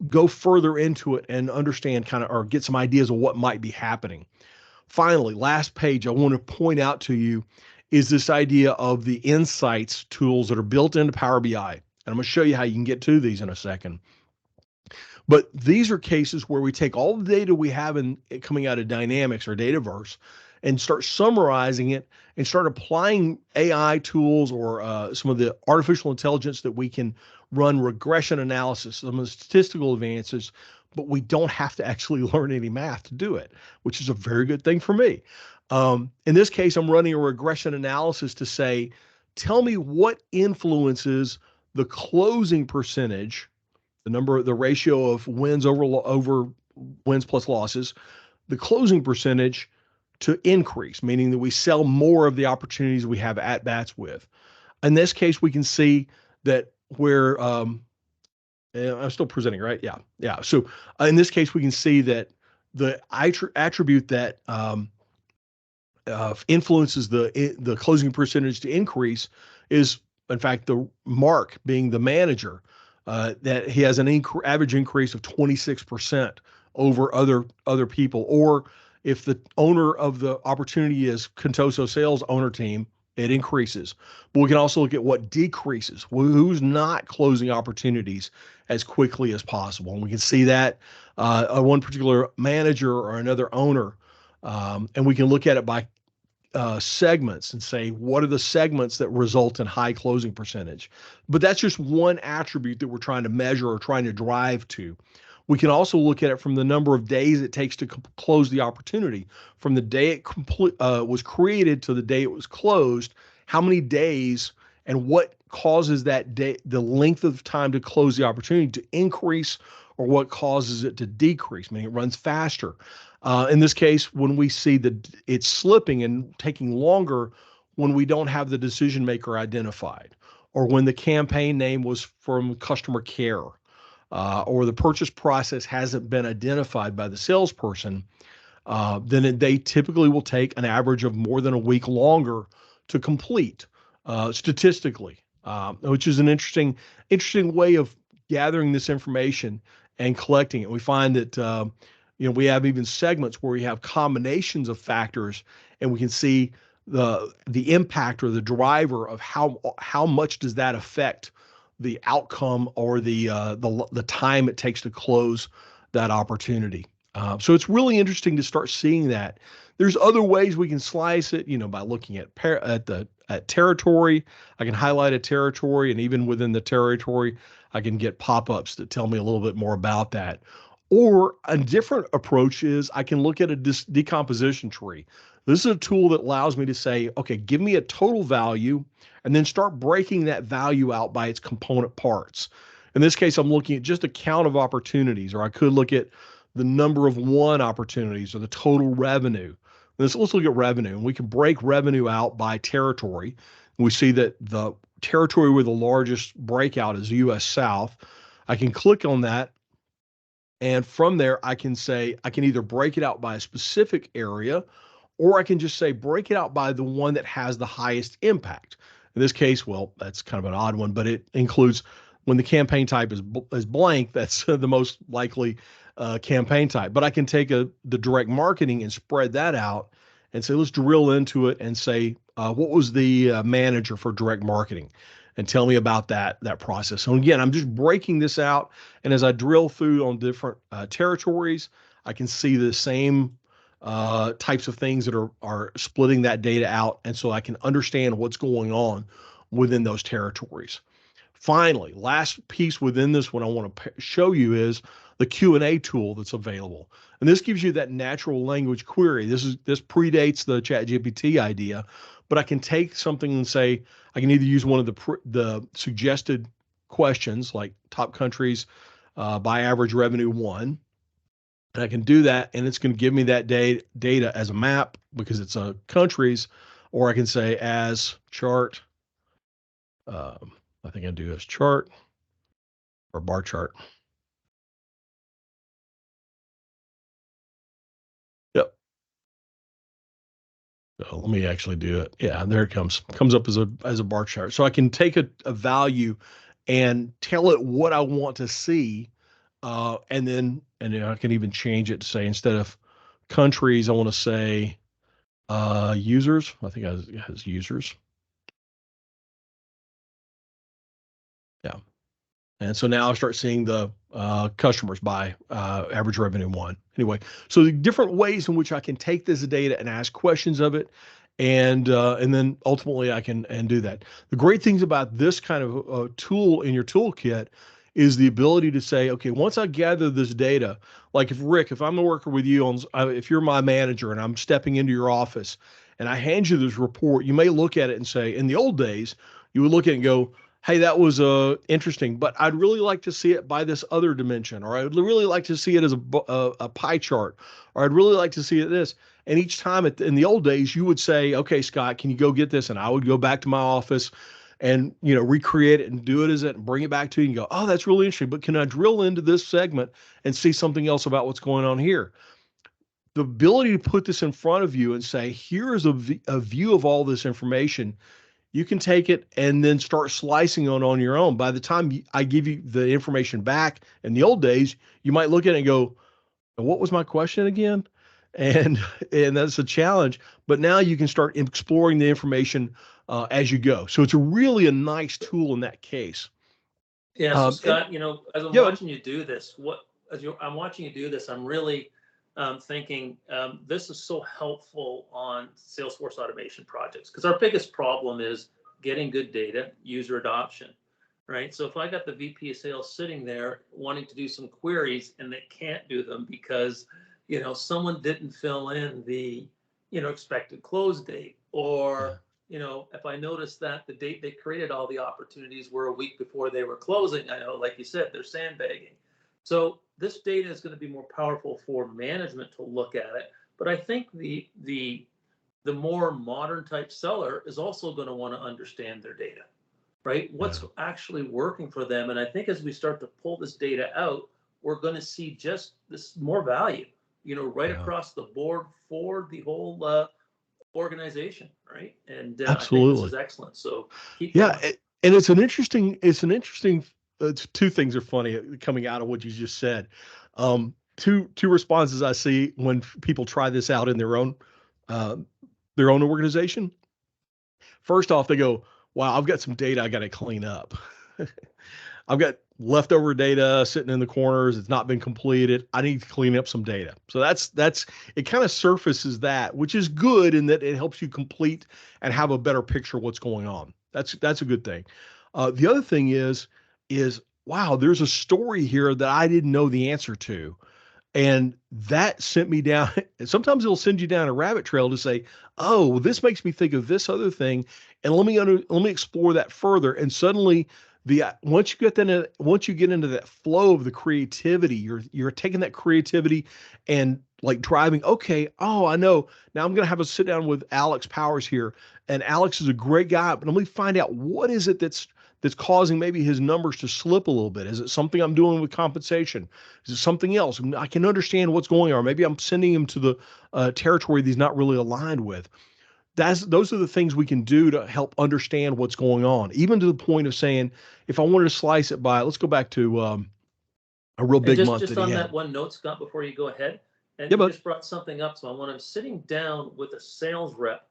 go further into it and understand or get some ideas of what might be happening. Finally, last page I want to point out to you is this idea of the insights tools that are built into Power BI. And I'm going to show you how you can get to these in a second. But these are cases where we take all the data we have coming out of Dynamics or Dataverse, and start summarizing it and start applying AI tools or some of the artificial intelligence that we can run regression analysis, some of the statistical advances, but we don't have to actually learn any math to do it, which is a very good thing for me. In this case, I'm running a regression analysis to say, tell me what influences the closing percentage, the ratio of wins over wins plus losses, the closing percentage to increase, meaning that we sell more of the opportunities we have at bats with. In this case, we can see that where I'm still presenting, right? Yeah. So in this case, we can see that the attribute that influences the closing percentage to increase is, in fact, the Mark being the manager, that he has an average increase of 26% over other people. Or if the owner of the opportunity is Contoso sales owner team, it increases. But we can also look at what decreases, who's not closing opportunities as quickly as possible. And we can see that one particular manager or another owner, and we can look at it by segments and say, what are the segments that result in high closing percentage? But that's just one attribute that we're trying to measure or trying to drive to. We can also look at it from the number of days it takes to close the opportunity. From the day it was created to the day it was closed, how many days and what causes that day, the length of time to close the opportunity to increase, or what causes it to decrease, meaning it runs faster. In this case, when we see that it's slipping and taking longer when we don't have the decision maker identified, or when the campaign name was from customer care, or the purchase process hasn't been identified by the salesperson, then they typically will take an average of more than a week longer to complete, statistically, which is an interesting way of gathering this information and collecting it. We find that we have even segments where we have combinations of factors, and we can see the impact or the driver of how much does that affect the outcome or the time it takes to close that opportunity. So it's really interesting to start seeing that. There's other ways we can slice it, by looking at territory. I can highlight a territory, and even within the territory, I can get pop-ups that tell me a little bit more about that. Or a different approach is I can look at a decomposition tree. This is a tool that allows me to say, okay, give me a total value, and then start breaking that value out by its component parts. In this case, I'm looking at just a count of opportunities, or I could look at the number of won opportunities or the total revenue. Let's look at revenue, and we can break revenue out by territory. We see that the territory with the largest breakout is US South. I can click on that, and from there, I can say, I can either break it out by a specific area, or I can just say, break it out by the one that has the highest impact. In this case, well, that's kind of an odd one, but it includes when the campaign type is blank, that's the most likely campaign type. But I can take the direct marketing and spread that out and say, let's drill into it and say, what was the manager for direct marketing? And tell me about that process. So again, I'm just breaking this out. And as I drill through on different territories, I can see the same types of things that are splitting that data out. And so I can understand what's going on within those territories. Finally, last piece within this one I want to show you is the Q&A tool that's available. And this gives you that natural language query. This predates the ChatGPT idea, but I can take something and say, I can either use one of the suggested questions like top countries by average revenue won. And I can do that, and it's going to give me that data as a map because it's countries, or I can say as chart. I think I do as chart or bar chart. Yep. So let me actually do it. Yeah, there it comes up as a bar chart. So I can take a value and tell it what I want to see, and then I can even change it to say, instead of countries, I want to say users. I think it has users. Yeah. And so now I start seeing the customers by average revenue 1. Anyway, so the different ways in which I can take this data and ask questions of it, and then ultimately I can do that. The great things about this kind of tool in your toolkit is the ability to say, okay, once I gather this data, like if I'm a worker with you on, if you're my manager and I'm stepping into your office and I hand you this report, you may look at it and say, in the old days, you would look at it and go, hey, that was interesting, but I'd really like to see it by this other dimension, or I'd really like to see it as a pie chart, or I'd really like to see it this. And each time in the old days, you would say, okay, Scott, can you go get this? And I would go back to my office and, recreate it and do it as it and bring it back to you and go, oh, that's really interesting. But can I drill into this segment and see something else about what's going on here? The ability to put this in front of you and say, here is a view of all this information. You can take it and then start slicing on your own. By the time I give you the information back in the old days, you might look at it and go, what was my question again? And that's a challenge. But now you can start exploring the information as you go. So it's really a nice tool in that case. Yeah. So Scott, as I'm watching you do this, I'm watching you do this, I'm really thinking this is so helpful on Salesforce automation projects, because our biggest problem is getting good data, user adoption, right? So if I got the VP of sales sitting there wanting to do some queries and they can't do them because, someone didn't fill in the, expected close date, or, if I noticed that the date they created all the opportunities were a week before they were closing, I know, like you said, they're sandbagging. So this data is going to be more powerful for management to look at it. But I think the more modern type seller is also going to want to understand their data, right? What's actually working for them. And I think as we start to pull this data out, we're going to see just this more value, right across the board for the whole organization, right? And absolutely, I think this is excellent. So keep going. And it's an interesting. Two things are funny coming out of what you just said. Two responses I see when people try this out in their own organization. First off, they go, wow, I've got some data I got to clean up. I've got leftover data sitting in the corners. It's not been completed. I need to clean up some data. So that's it kind of surfaces that, which is good in that it helps you complete and have a better picture of what's going on. That's a good thing. The other thing is wow, there's a story here that I didn't know the answer to. And that sent me down. Sometimes it'll send you down a rabbit trail to say, oh, well, this makes me think of this other thing. And let me explore that further. And suddenly once you get into that flow of the creativity, you're taking that creativity and like driving, okay, oh, I know. Now I'm going to have a sit down with Alex Powers here. And Alex is a great guy, but let me find out what is it that's causing maybe his numbers to slip a little bit. Is it something I'm doing with compensation? Is it something else? I can understand what's going on. Maybe I'm sending him to the territory that he's not really aligned with. Those are the things we can do to help understand what's going on, even to the point of saying, if I wanted to slice it by, let's go back to a real big month. Just on that one note, Scott, before you go ahead, and you just brought something up. So when I'm sitting down with a sales rep,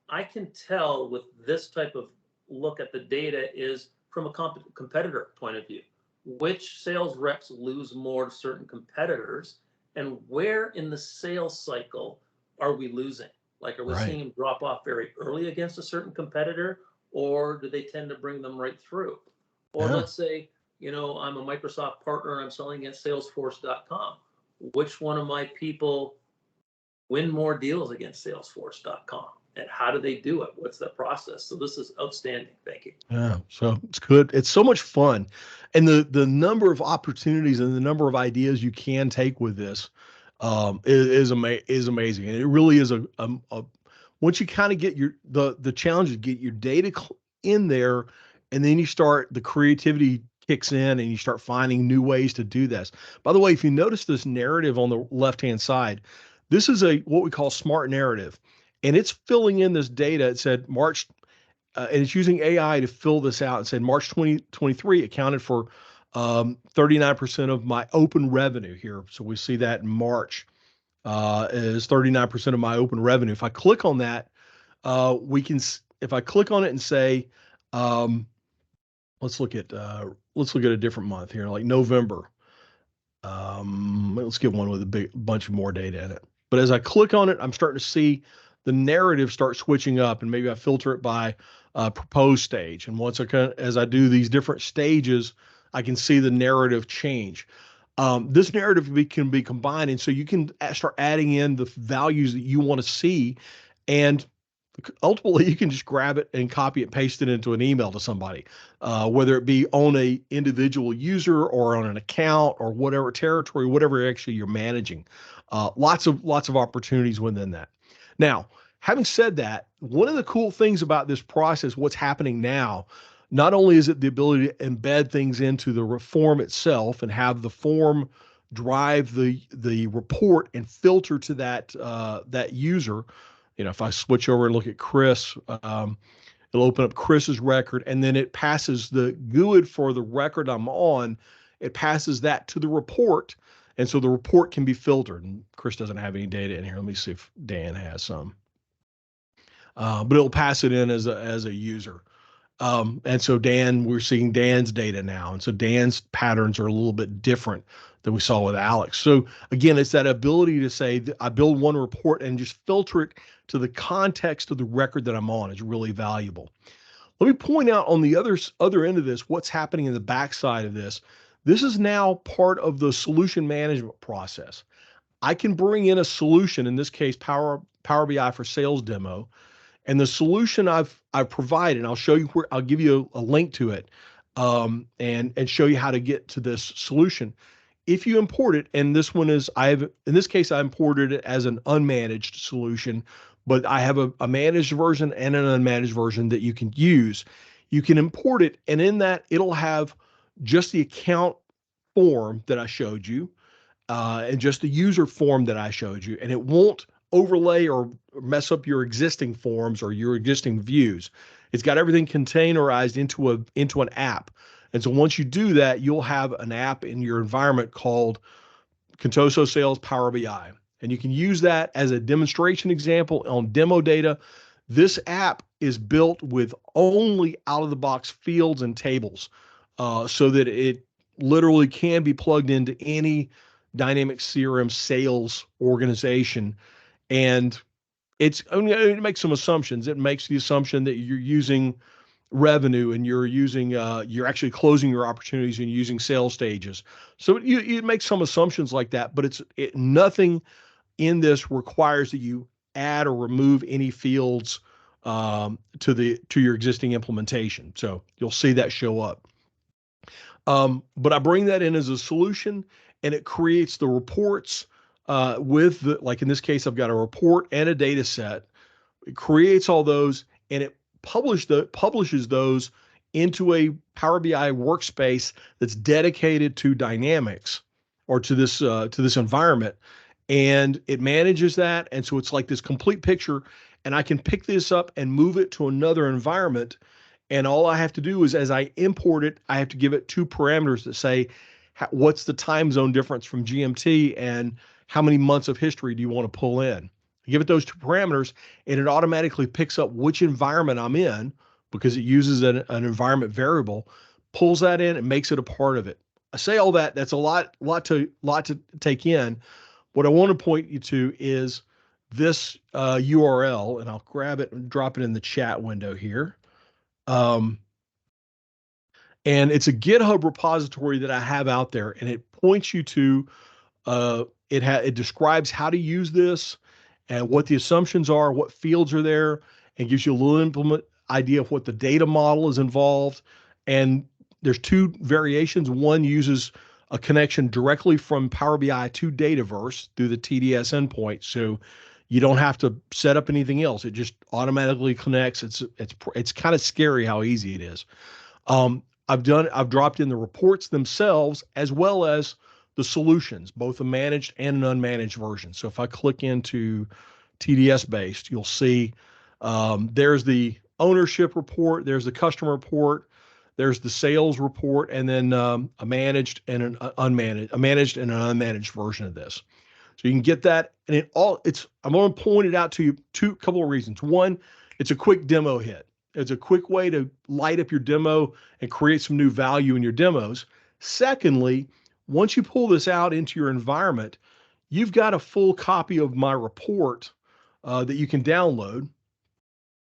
I can tell with this type of look at the data is from a competitor point of view, which sales reps lose more to certain competitors, and where in the sales cycle are we losing? Like, are we seeing them drop off very early against a certain competitor, or do they tend to bring them right through? Or let's say, I'm a Microsoft partner and I'm selling against Salesforce.com. Which one of my people win more deals against Salesforce.com? And how do they do it? What's the process? So this is outstanding. Thank you. Yeah, so it's good. It's so much fun. And the number of opportunities and the number of ideas you can take with this is amazing. And it really is a once you kind of get the challenge is get your data in there, and then the creativity kicks in and you start finding new ways to do this. By the way, if you notice this narrative on the left-hand side, this is what we call smart narrative. And it's filling in this data. It said March, and it's using AI to fill this out. It said March 2023 accounted for 39% of my open revenue here. So we see that in March is 39% of my open revenue. If I click on that, if I click on it and say, let's look at let's look at a different month here, like November. Let's get one with a big bunch of more data in it. But as I click on it, I'm starting to see the narrative start switching up, and maybe I filter it by proposed stage. And as I do these different stages, I can see the narrative change. This narrative can be combined, and so you can start adding in the values that you want to see, and ultimately you can just grab it and copy it, paste it into an email to somebody, whether it be on a individual user or on an account or whatever territory, whatever actually you're managing. Lots of opportunities within that. Now, having said that, one of the cool things about this process, what's happening now, not only is it the ability to embed things into the form itself and have the form drive the report and filter to that user. You know, if I switch over and look at Chris, it'll open up Chris's record, and then it passes the GUID for the record I'm on. It passes that to the report, and so the report can be filtered. And Chris doesn't have any data in here. Let me see if Dan has some. But it'll pass it in as a user. And so we're seeing Dan's data now. And so Dan's patterns are a little bit different than we saw with Alex. So again, it's that ability to say that I build one report and just filter it to the context of the record that I'm on is really valuable. Let me point out on the other end of this, what's happening in the backside of this. This is now part of the solution management process. I can bring in a solution, in this case, Power BI for Sales demo. And the solution I've provided, I'll show you where, I'll give you a link to it, and show you how to get to this solution. If you import it, and this one is, in this case, I imported it as an unmanaged solution, but I have a managed version and an unmanaged version that you can use. You can import it, and in that, it'll have just the account form that I showed you, and just the user form that I showed you, and it won't overlay or mess up your existing forms or your existing views. It's got everything containerized into an app. And so once you do that, you'll have an app in your environment called Contoso Sales Power BI. And you can use that as a demonstration example on demo data. This app is built with only out-of-the-box fields and tables, so that it literally can be plugged into any Dynamics CRM sales organization. And it makes some assumptions. It makes the assumption that you're using revenue and you're actually closing your opportunities and using sales stages. So it makes some assumptions like that, but nothing in this requires that you add or remove any fields to your existing implementation. So you'll see that show up. But I bring that in as a solution, and it creates the reports like in this case, I've got a report and a data set. It creates all those, and it publishes those into a Power BI workspace that's dedicated to Dynamics or to this environment, and it manages that. And so it's like this complete picture, and I can pick this up and move it to another environment. And all I have to do is, as I import it, I have to give it two parameters that say, what's the time zone difference from GMT, and how many months of history do you want to pull in? Give it those two parameters, and it automatically picks up which environment I'm in, because it uses an environment variable, pulls that in and makes it a part of it. I say all that, that's a lot to take in. What I want to point you to is this URL, and I'll grab it and drop it in the chat window here. And it's a GitHub repository that I have out there, and it points you to, it describes how to use this and what the assumptions are, what fields are there, and gives you a little idea of what the data model is involved. And there's two variations. One uses a connection directly from Power BI to Dataverse through the TDS endpoint, so you don't have to set up anything else. It just automatically connects. It's kind of scary how easy it is. I've dropped in the reports themselves, as well as the solutions, both a managed and an unmanaged version. So if I click into TDS based, you'll see there's the ownership report, there's the customer report, there's the sales report, and then a managed and an unmanaged version of this. So you can get that, and I'm going to point it out to you, couple of reasons. One, it's a quick demo hit. It's a quick way to light up your demo and create some new value in your demos. Secondly, once you pull this out into your environment, you've got a full copy of my report that you can download.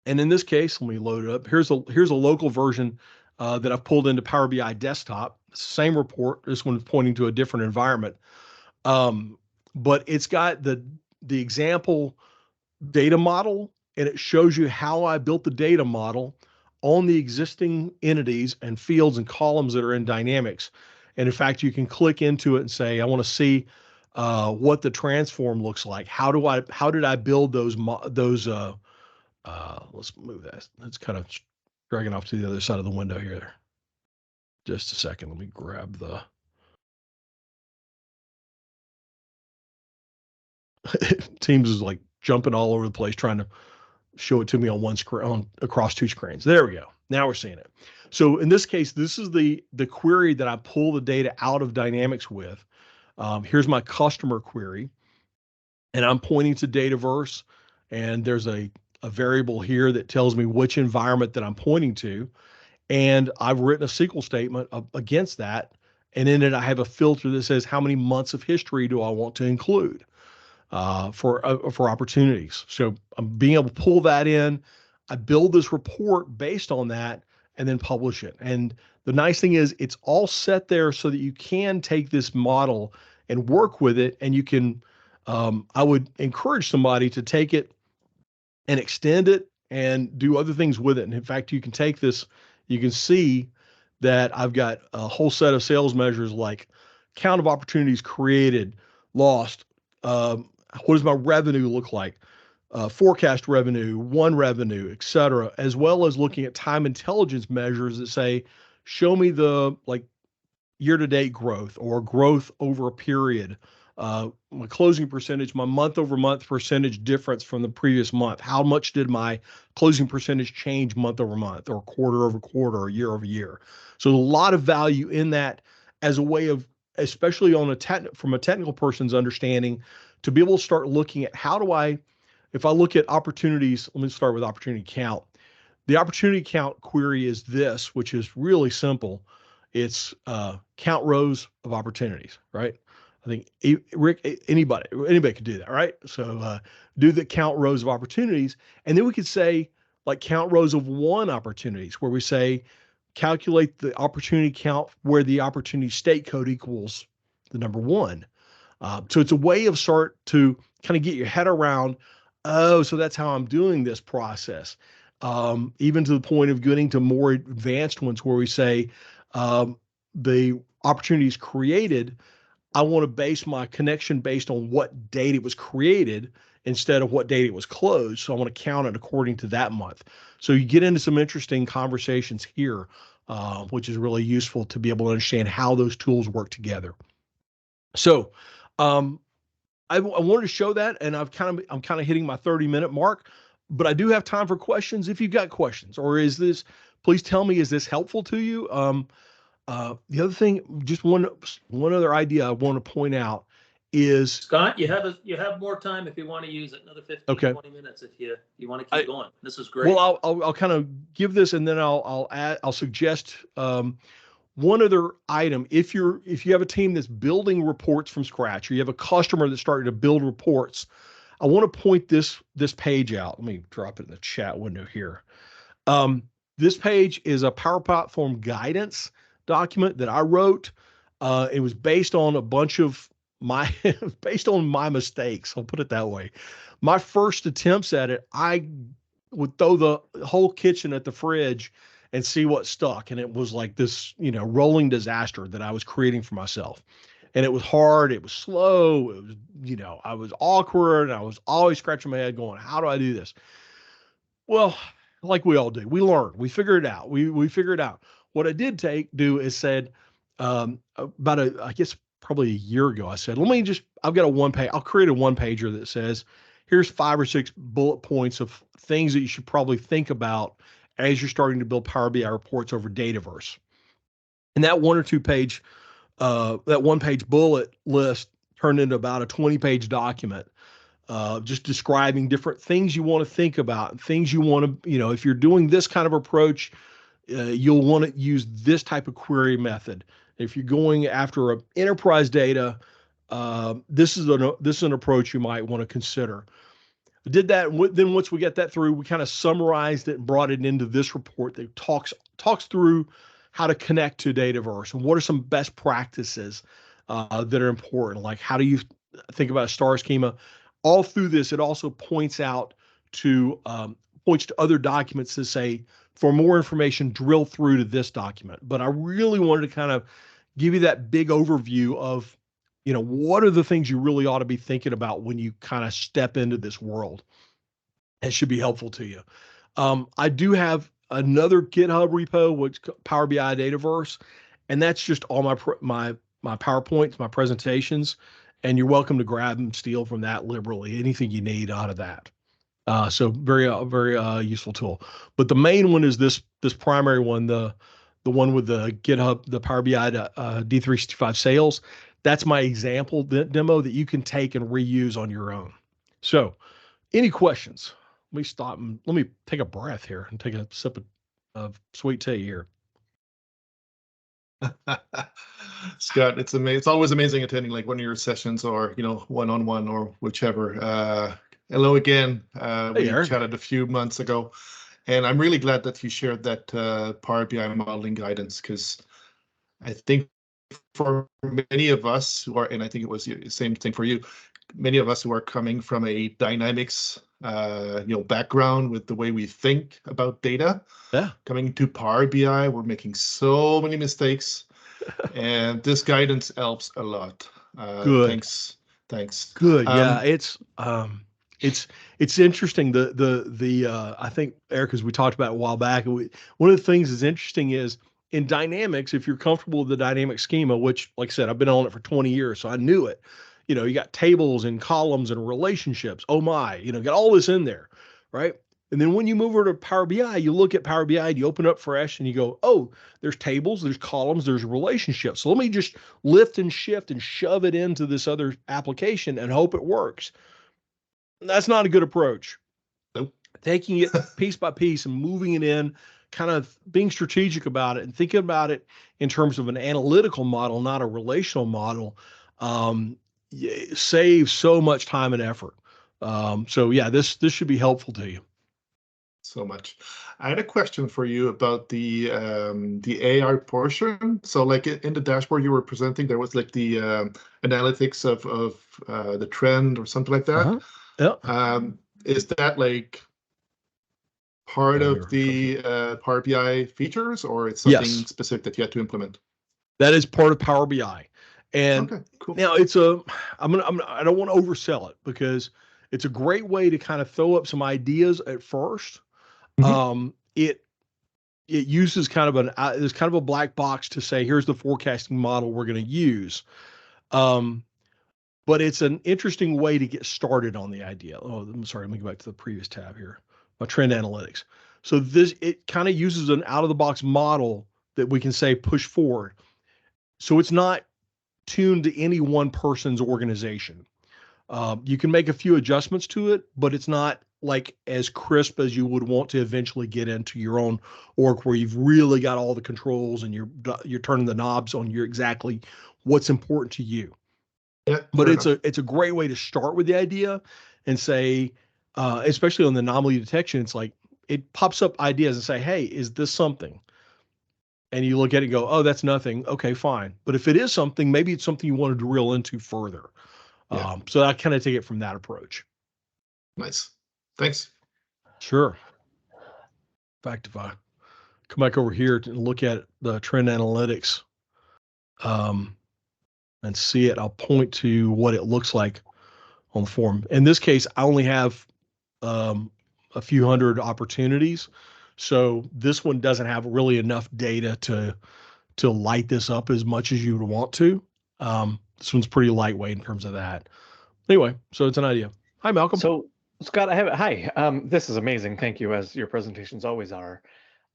And in this case, let me load it up. Here's a local version that I've pulled into Power BI Desktop. Same report. This one's pointing to a different environment. But it's got the example data model, and it shows you how I built the data model on the existing entities and fields and columns that are in Dynamics. And in fact, you can click into it and say, I want to see what the transform looks like. How did I build those let's move that. That's kind of dragging off to the other side of the window here. Just a second. Let me grab the Teams is like jumping all over the place trying to show it to me on one screen, across two screens. There we go. Now we're seeing it. So in this case, this is the query that I pull the data out of Dynamics with. Here's my customer query, and I'm pointing to Dataverse, and there's a variable here that tells me which environment that I'm pointing to, and I've written a SQL statement against that, and in it I have a filter that says how many months of history do I want to include for opportunities. So I'm being able to pull that in. I build this report based on that and then publish it. And the nice thing is it's all set there so that you can take this model and work with it. And you can, I would encourage somebody to take it and extend it and do other things with it. And in fact, you can take this, you can see that I've got a whole set of sales measures like count of opportunities created, lost, what does my revenue look like? Forecast revenue, won revenue, et cetera, as well as looking at time intelligence measures that say, show me the year-to-date growth or growth over a period, my closing percentage, my month-over-month percentage difference from the previous month. How much did my closing percentage change month-over-month or quarter-over-quarter or year-over-year? So a lot of value in that as a way of, especially on from a technical person's understanding, to be able to start looking at how do I, if I look at opportunities, let me start with opportunity count. The opportunity count query is this, which is really simple. It's count rows of opportunities, right? I think Rick, anybody could do that, right? So do the count rows of opportunities, and then we could say like count rows of one opportunities, where we say calculate the opportunity count where the opportunity state code equals the number one. So it's a way of start to kind of get your head around, oh, so that's how I'm doing this process. Even to the point of getting to more advanced ones where we say the opportunities created, I want to base my connection based on what date it was created instead of what date it was closed. So I want to count it according to that month. So you get into some interesting conversations here, which is really useful to be able to understand how those tools work together. So I wanted to show that, and I'm kind of hitting my 30-minute mark, but I do have time for questions if you've got questions, or please tell me, is this helpful to you? The other thing, just one other idea I want to point out is, Scott, you have more time if you want to use it, another 15, 20 minutes if you want to keep going. This is great. Well, I'll kind of give this, and then I'll suggest one other item. If you have a team that's building reports from scratch, or you have a customer that's starting to build reports, I want to point this page out. Let me drop it in the chat window here. This page is a Power Platform guidance document that I wrote. It was based on a bunch of my mistakes. I'll put it that way. My first attempts at it, I would throw the whole kitchen at the fridge and see what stuck. And it was like this, rolling disaster that I was creating for myself. And it was hard. It was slow. It was, I was awkward. And I was always scratching my head going, how do I do this? Well, like we all do, we learn, we figure it out. We figure it out. What I did do is said, I guess probably a year ago, I said, I've got a one-page, I'll create a one-pager that says, here's 5 or 6 bullet points of things that you should probably think about as you're starting to build Power BI reports over Dataverse. And that one page bullet list turned into about a 20-page document just describing different things you want to think about and things you want to, if you're doing this kind of approach, you'll want to use this type of query method. If you're going after a enterprise data, this is an approach you might want to consider. I did that. Then once we get that through, we kind of summarized it and brought it into this report that talks through how to connect to Dataverse and what are some best practices that are important. Like, how do you think about a star schema? All through this, it also points to other documents to say, for more information, drill through to this document. But I really wanted to kind of give you that big overview of, what are the things you really ought to be thinking about when you kind of step into this world. It should be helpful to you. I do have another GitHub repo, which Power BI Dataverse, and that's just all my PowerPoints, my presentations, and you're welcome to grab and steal from that liberally, anything you need out of that. So very useful tool. But the main one is this primary one, the one with the GitHub, the Power BI D365 sales. That's my example demo that you can take and reuse on your own. So any questions? Let me stop and let me take a breath here and take a sip of sweet tea here. Scott, it's always amazing attending like one of your sessions or, one-on-one or whichever. Hello again. We chatted a few months ago, and I'm really glad that you shared that Power BI modeling guidance, because I think for many of us who are, and I think it was the same thing for you, many of us who are coming from a Dynamics background with the way we think about data, coming to Power BI, we're making so many mistakes, and this guidance helps a lot. Good. Thanks. Good. Yeah, it's interesting. I think, Eric, as we talked about a while back, one of the things that's interesting is in Dynamics, if you're comfortable with the dynamic schema, which, like I said, I've been on it for 20 years, so I knew it. You got tables and columns and relationships. Oh my, got all this in there, right? And then when you move over to Power BI, you look at Power BI and you open up fresh and you go, oh, there's tables, there's columns, there's relationships. So let me just lift and shift and shove it into this other application and hope it works. That's not a good approach. Nope. Taking it piece by piece and moving it in, kind of being strategic about it and thinking about it in terms of an analytical model, not a relational model, saves so much time and effort. So yeah, this should be helpful to you. So much. I had a question for you about the AI portion. So like in the dashboard you were presenting, there was like the analytics of the trend or something like that. Yeah. Is that like part of the Power BI features, or it's something specific that you had to implement? That is part of Power BI. And okay, cool. Now I don't want to oversell it, because it's a great way to kind of throw up some ideas at first. Mm-hmm. It uses there's kind of a black box to say, here's the forecasting model we're going to use. But it's an interesting way to get started on the idea. Oh, I'm sorry, let me go back to the previous tab here. My trend analytics. So it kind of uses an out-of-the-box model that we can say push forward. So it's not tuned to any one person's organization. You can make a few adjustments to it, but it's not like as crisp as you would want to eventually get into your own org, where you've really got all the controls and you're turning the knobs on exactly what's important to you. Yeah, but it's a great way to start with the idea and say, especially on the anomaly detection, it's like it pops up ideas and say, hey, is this something? And you look at it and go, oh, that's nothing. Okay, fine. But if it is something, maybe it's something you want to drill into further. Yeah. So I kind of take it from that approach. Nice. Thanks. Sure. In fact, if I come back over here and look at the trend analytics, and see it, I'll point to what it looks like on the form. In this case, I only have a few hundred opportunities. So this one doesn't have really enough data to light this up as much as you would want to. This one's pretty lightweight in terms of that. Anyway, so it's an idea. Hi, Malcolm. So Scott, hi. This is amazing. Thank you, as your presentations always are.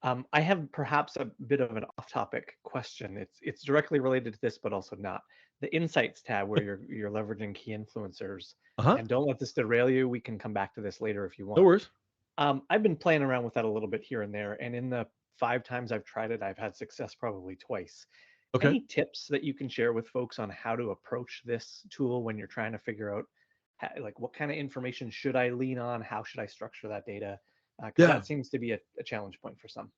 I have perhaps a bit of an off-topic question. It's directly related to this, but also not. the Insights tab where you're leveraging key influencers. Uh-huh. And don't let this derail you. We can come back to this later if you want. No worries. I've been playing around with that a little bit here and there, and in the 5 times I've tried it, I've had success probably twice. Okay. Any tips that you can share with folks on how to approach this tool when you're trying to figure out like what kind of information should I lean on? How should I structure that data? Because that seems to be a challenge point for some.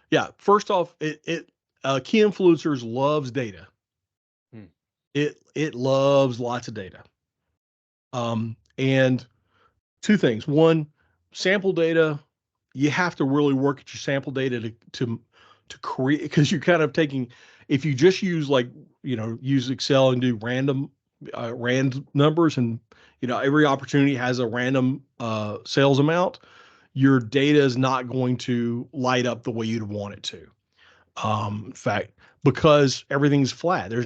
Yeah. First off, key influencers loves data. It loves lots of data. And 2 things. One, sample data, you have to really work at your sample data to create, because you're kind of taking, if you just use use Excel and do random numbers, and every opportunity has a random sales amount, your data is not going to light up the way you'd want it to. In fact, because everything's flat, there's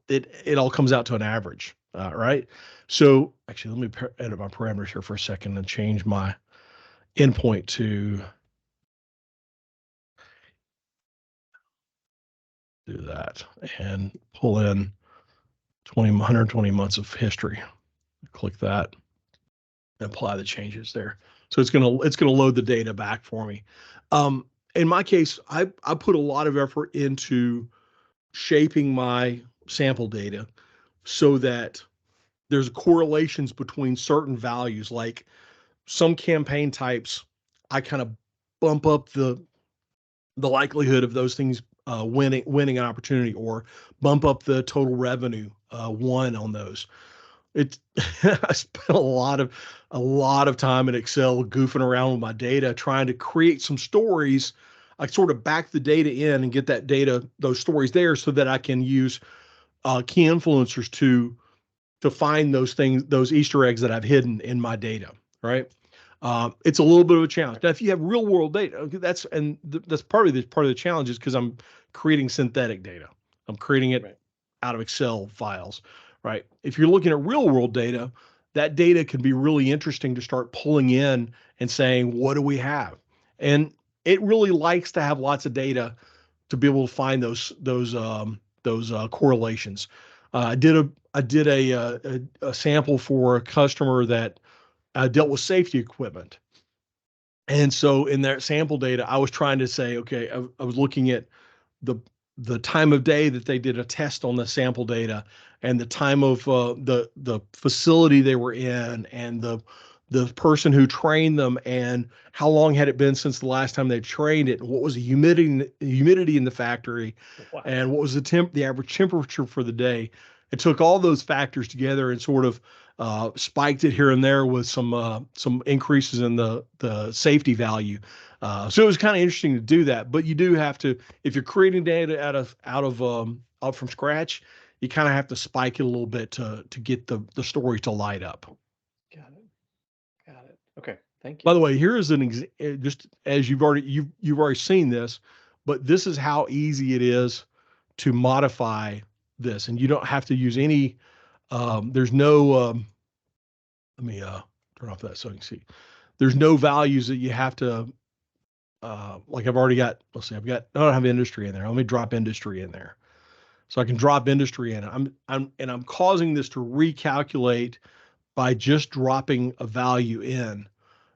it all comes out to an average, right? So actually, let me edit my parameters here for a second and change my endpoint to do that and pull in 120 months of history. Click that and apply the changes there. So it's gonna load the data back for me. In my case, I put a lot of effort into shaping my sample data so that there's correlations between certain values. Like some campaign types, I kind of bump up the likelihood of those things winning an opportunity, or bump up the total revenue won on those. I spent a lot of time in Excel goofing around with my data, trying to create some stories. I sort of back the data in and get that data, those stories there, so that I can use key influencers to find those things, those Easter eggs that I've hidden in my data, right? It's a little bit of a challenge. Now, if you have real world data, that's part of the challenge, is because I'm creating synthetic data. I'm creating it out of Excel files, right? If you're looking at real world data, that data can be really interesting to start pulling in and saying, what do we have? And it really likes to have lots of data to be able to find those correlations. I did a sample for a customer that dealt with safety equipment. And so in that sample data, I was trying to say, okay, I was looking at the time of day that they did a test on the sample data, and the time of the facility they were in, and the person who trained them, and how long had it been since the last time they trained it, and what was the humidity in the factory, and what was the average temperature for the day. It took all those factors together and sort of spiked it here and there with some increases in the safety value. So it was kind of interesting to do that. But you do have to, if you're creating data out from scratch, you kind of have to spike it a little bit to get the story to light up. Got it. Okay, thank you. By the way, here is just as you've already seen this, but this is how easy it is to modify this, and you don't have to use any. There's no. Let me turn off that so you can see. There's no values that you have to. Like I've already got. Let's see. I don't have industry in there. Let me drop industry in there, so I can drop industry in. I'm causing this to recalculate by just dropping a value in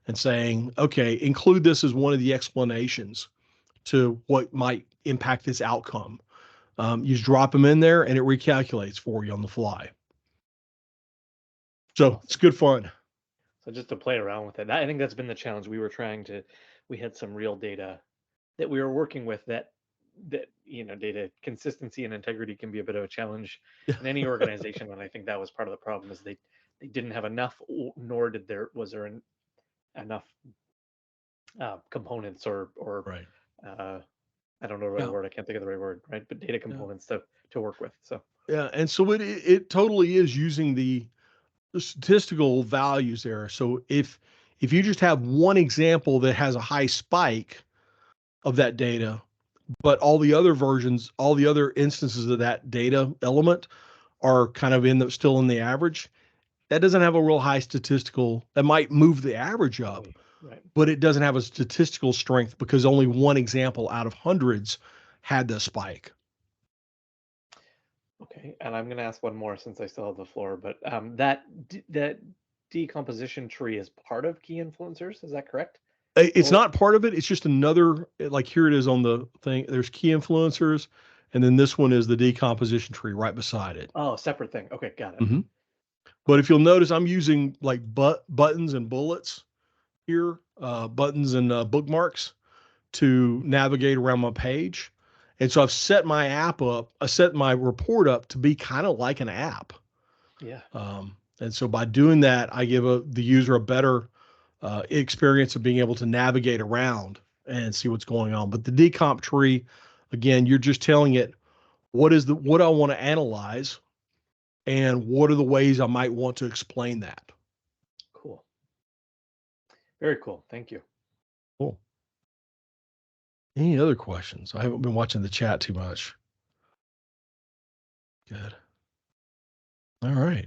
and saying, okay, include this as one of the explanations to what might impact this outcome. You just drop them in there and it recalculates for you on the fly. So it's good fun. So just to play around with it, I think that's been the challenge. We had some real data that we were working with that data consistency and integrity can be a bit of a challenge in any organization. And I think that was part of the problem, is they didn't have enough, nor was there enough components or right. I don't know the right word. I can't think of the right word, right? But data components to work with. So yeah, and so it totally is using the statistical values there. So if you just have one example that has a high spike of that data, but all the other versions, all the other instances of that data element are kind of still in the average, that doesn't have a real high statistical. That might move the average up. Right. But it doesn't have a statistical strength because only one example out of hundreds had the spike. Okay, and I'm going to ask one more since I still have the floor, but that decomposition tree is part of key influencers, is that correct? It's not part of it. It's just another, like here it is on the thing. There's key influencers, and then this one is the decomposition tree right beside it. Oh, separate thing. Okay, got it. Mm-hmm. But if you'll notice, I'm using like buttons and bullets here, buttons and bookmarks to navigate around my page. And so I've set my app up, I set my report up to be kind of like an app. Yeah. And so by doing that, I give the user a better experience of being able to navigate around and see what's going on. But the decomp tree, again, you're just telling it what I want to analyze and what are the ways I might want to explain that. Cool. Very cool. Thank you. Cool. Any other questions? I haven't been watching the chat too much. Good. All right.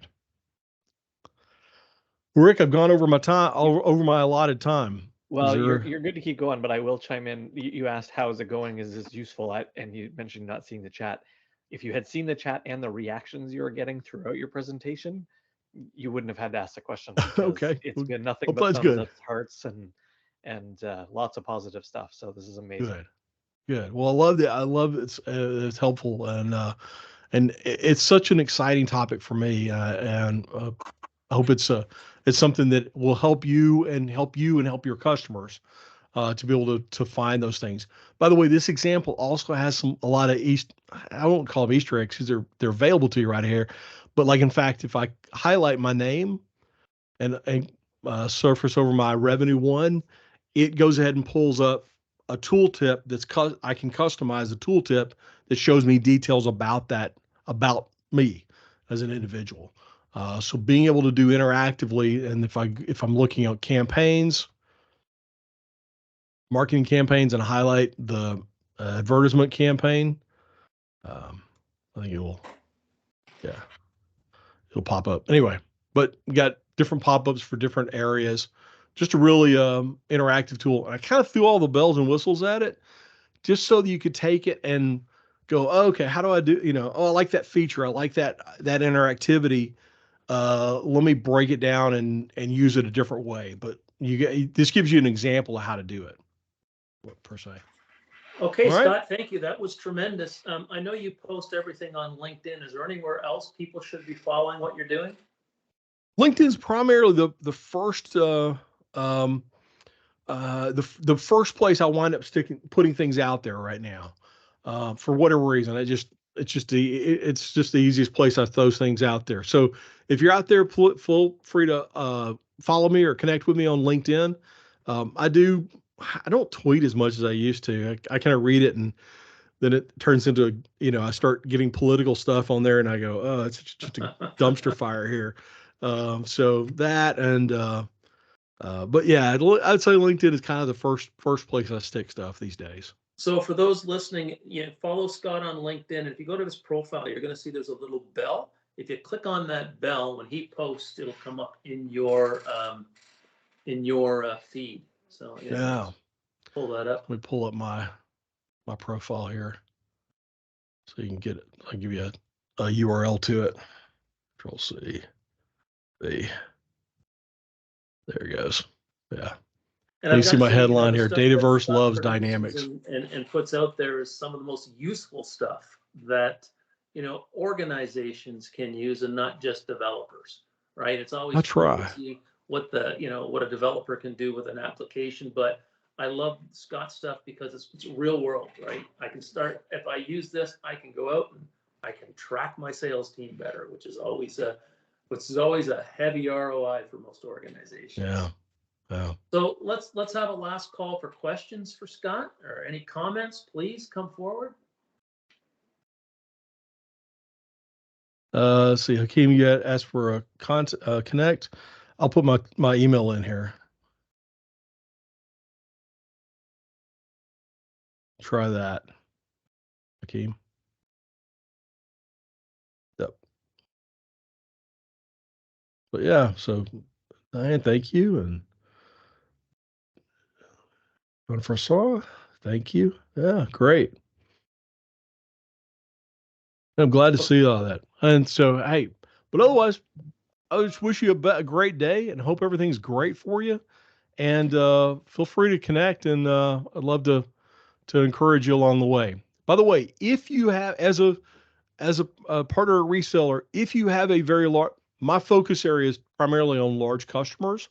Rick, I've gone over my time, over my allotted time. Well, you're good to keep going, but I will chime in. You asked how is it going? Is this useful? And you mentioned not seeing the chat. If you had seen the chat and the reactions you were getting throughout your presentation, you wouldn't have had to ask the question. Okay. It's been nothing but thumbs up, hearts, and lots of positive stuff. So this is amazing. Good. Well, I love it. I love it. It's helpful, and it's such an exciting topic for me. And I hope it's something that will help you and help your customers to be able to find those things. By the way, this example also has a lot of I won't call them Easter eggs because they're available to you right here. But like, in fact, if I highlight my name and surface over my revenue one, it goes ahead and pulls up a tooltip I can customize a tooltip that shows me details about me as an individual. So being able to do interactively, and if I'm looking at campaigns, marketing campaigns, and highlight the advertisement campaign, I think it'll pop up anyway. But you got different pop-ups for different areas. Just a really interactive tool. And I kind of threw all the bells and whistles at it just so that you could take it and go, oh, okay, how do I do, I like that feature. I like that interactivity. Let me break it down and use it a different way. But this gives you an example of how to do it, per se. Okay, Scott, thank you. That was tremendous. I know you post everything on LinkedIn. Is there anywhere else people should be following what you're doing? LinkedIn's primarily the first the first place I wind up putting things out there right now. For whatever reason, it's just the easiest place I throw things out there. So if you're out there, feel free to follow me or connect with me on LinkedIn. I don't tweet as much as I used to. I kind of read it and then it turns into, I start getting political stuff on there and I go, oh, it's just a dumpster fire here. So that but yeah, I'd say LinkedIn is kind of the first place I stick stuff these days. So for those listening, follow Scott on LinkedIn. If you go to his profile, you're going to see there's a little bell. If you click on that bell, when he posts, it'll come up in your feed. So yeah, pull that up. Let me pull up my profile here so you can get it. I'll give you a URL to it. Control C. There it goes. Yeah. And you see my headline here, Dataverse loves Dynamics. And puts out there is some of the most useful stuff that, organizations can use and not just developers, right? It's always fun to see what what a developer can do with an application, but I love Scott's stuff because it's real world, right? I can start, if I use this, I can go out and I can track my sales team better, which is always a heavy ROI for most organizations. Yeah. Yeah. So let's have a last call for questions for Scott or any comments. Please come forward. Let's see, Hakeem, you asked for a connect. I'll put my email in here. Try that, Hakeem. Yep. But yeah, so Diane, thank you, and Francois, thank you. Yeah, great. I'm glad to see all that. And so, hey, but otherwise, I just wish you a great day and hope everything's great for you. And feel free to connect, and I'd love to encourage you along the way. By the way, if you have, as a partner or reseller, if you have a very large, my focus area is primarily on large customers.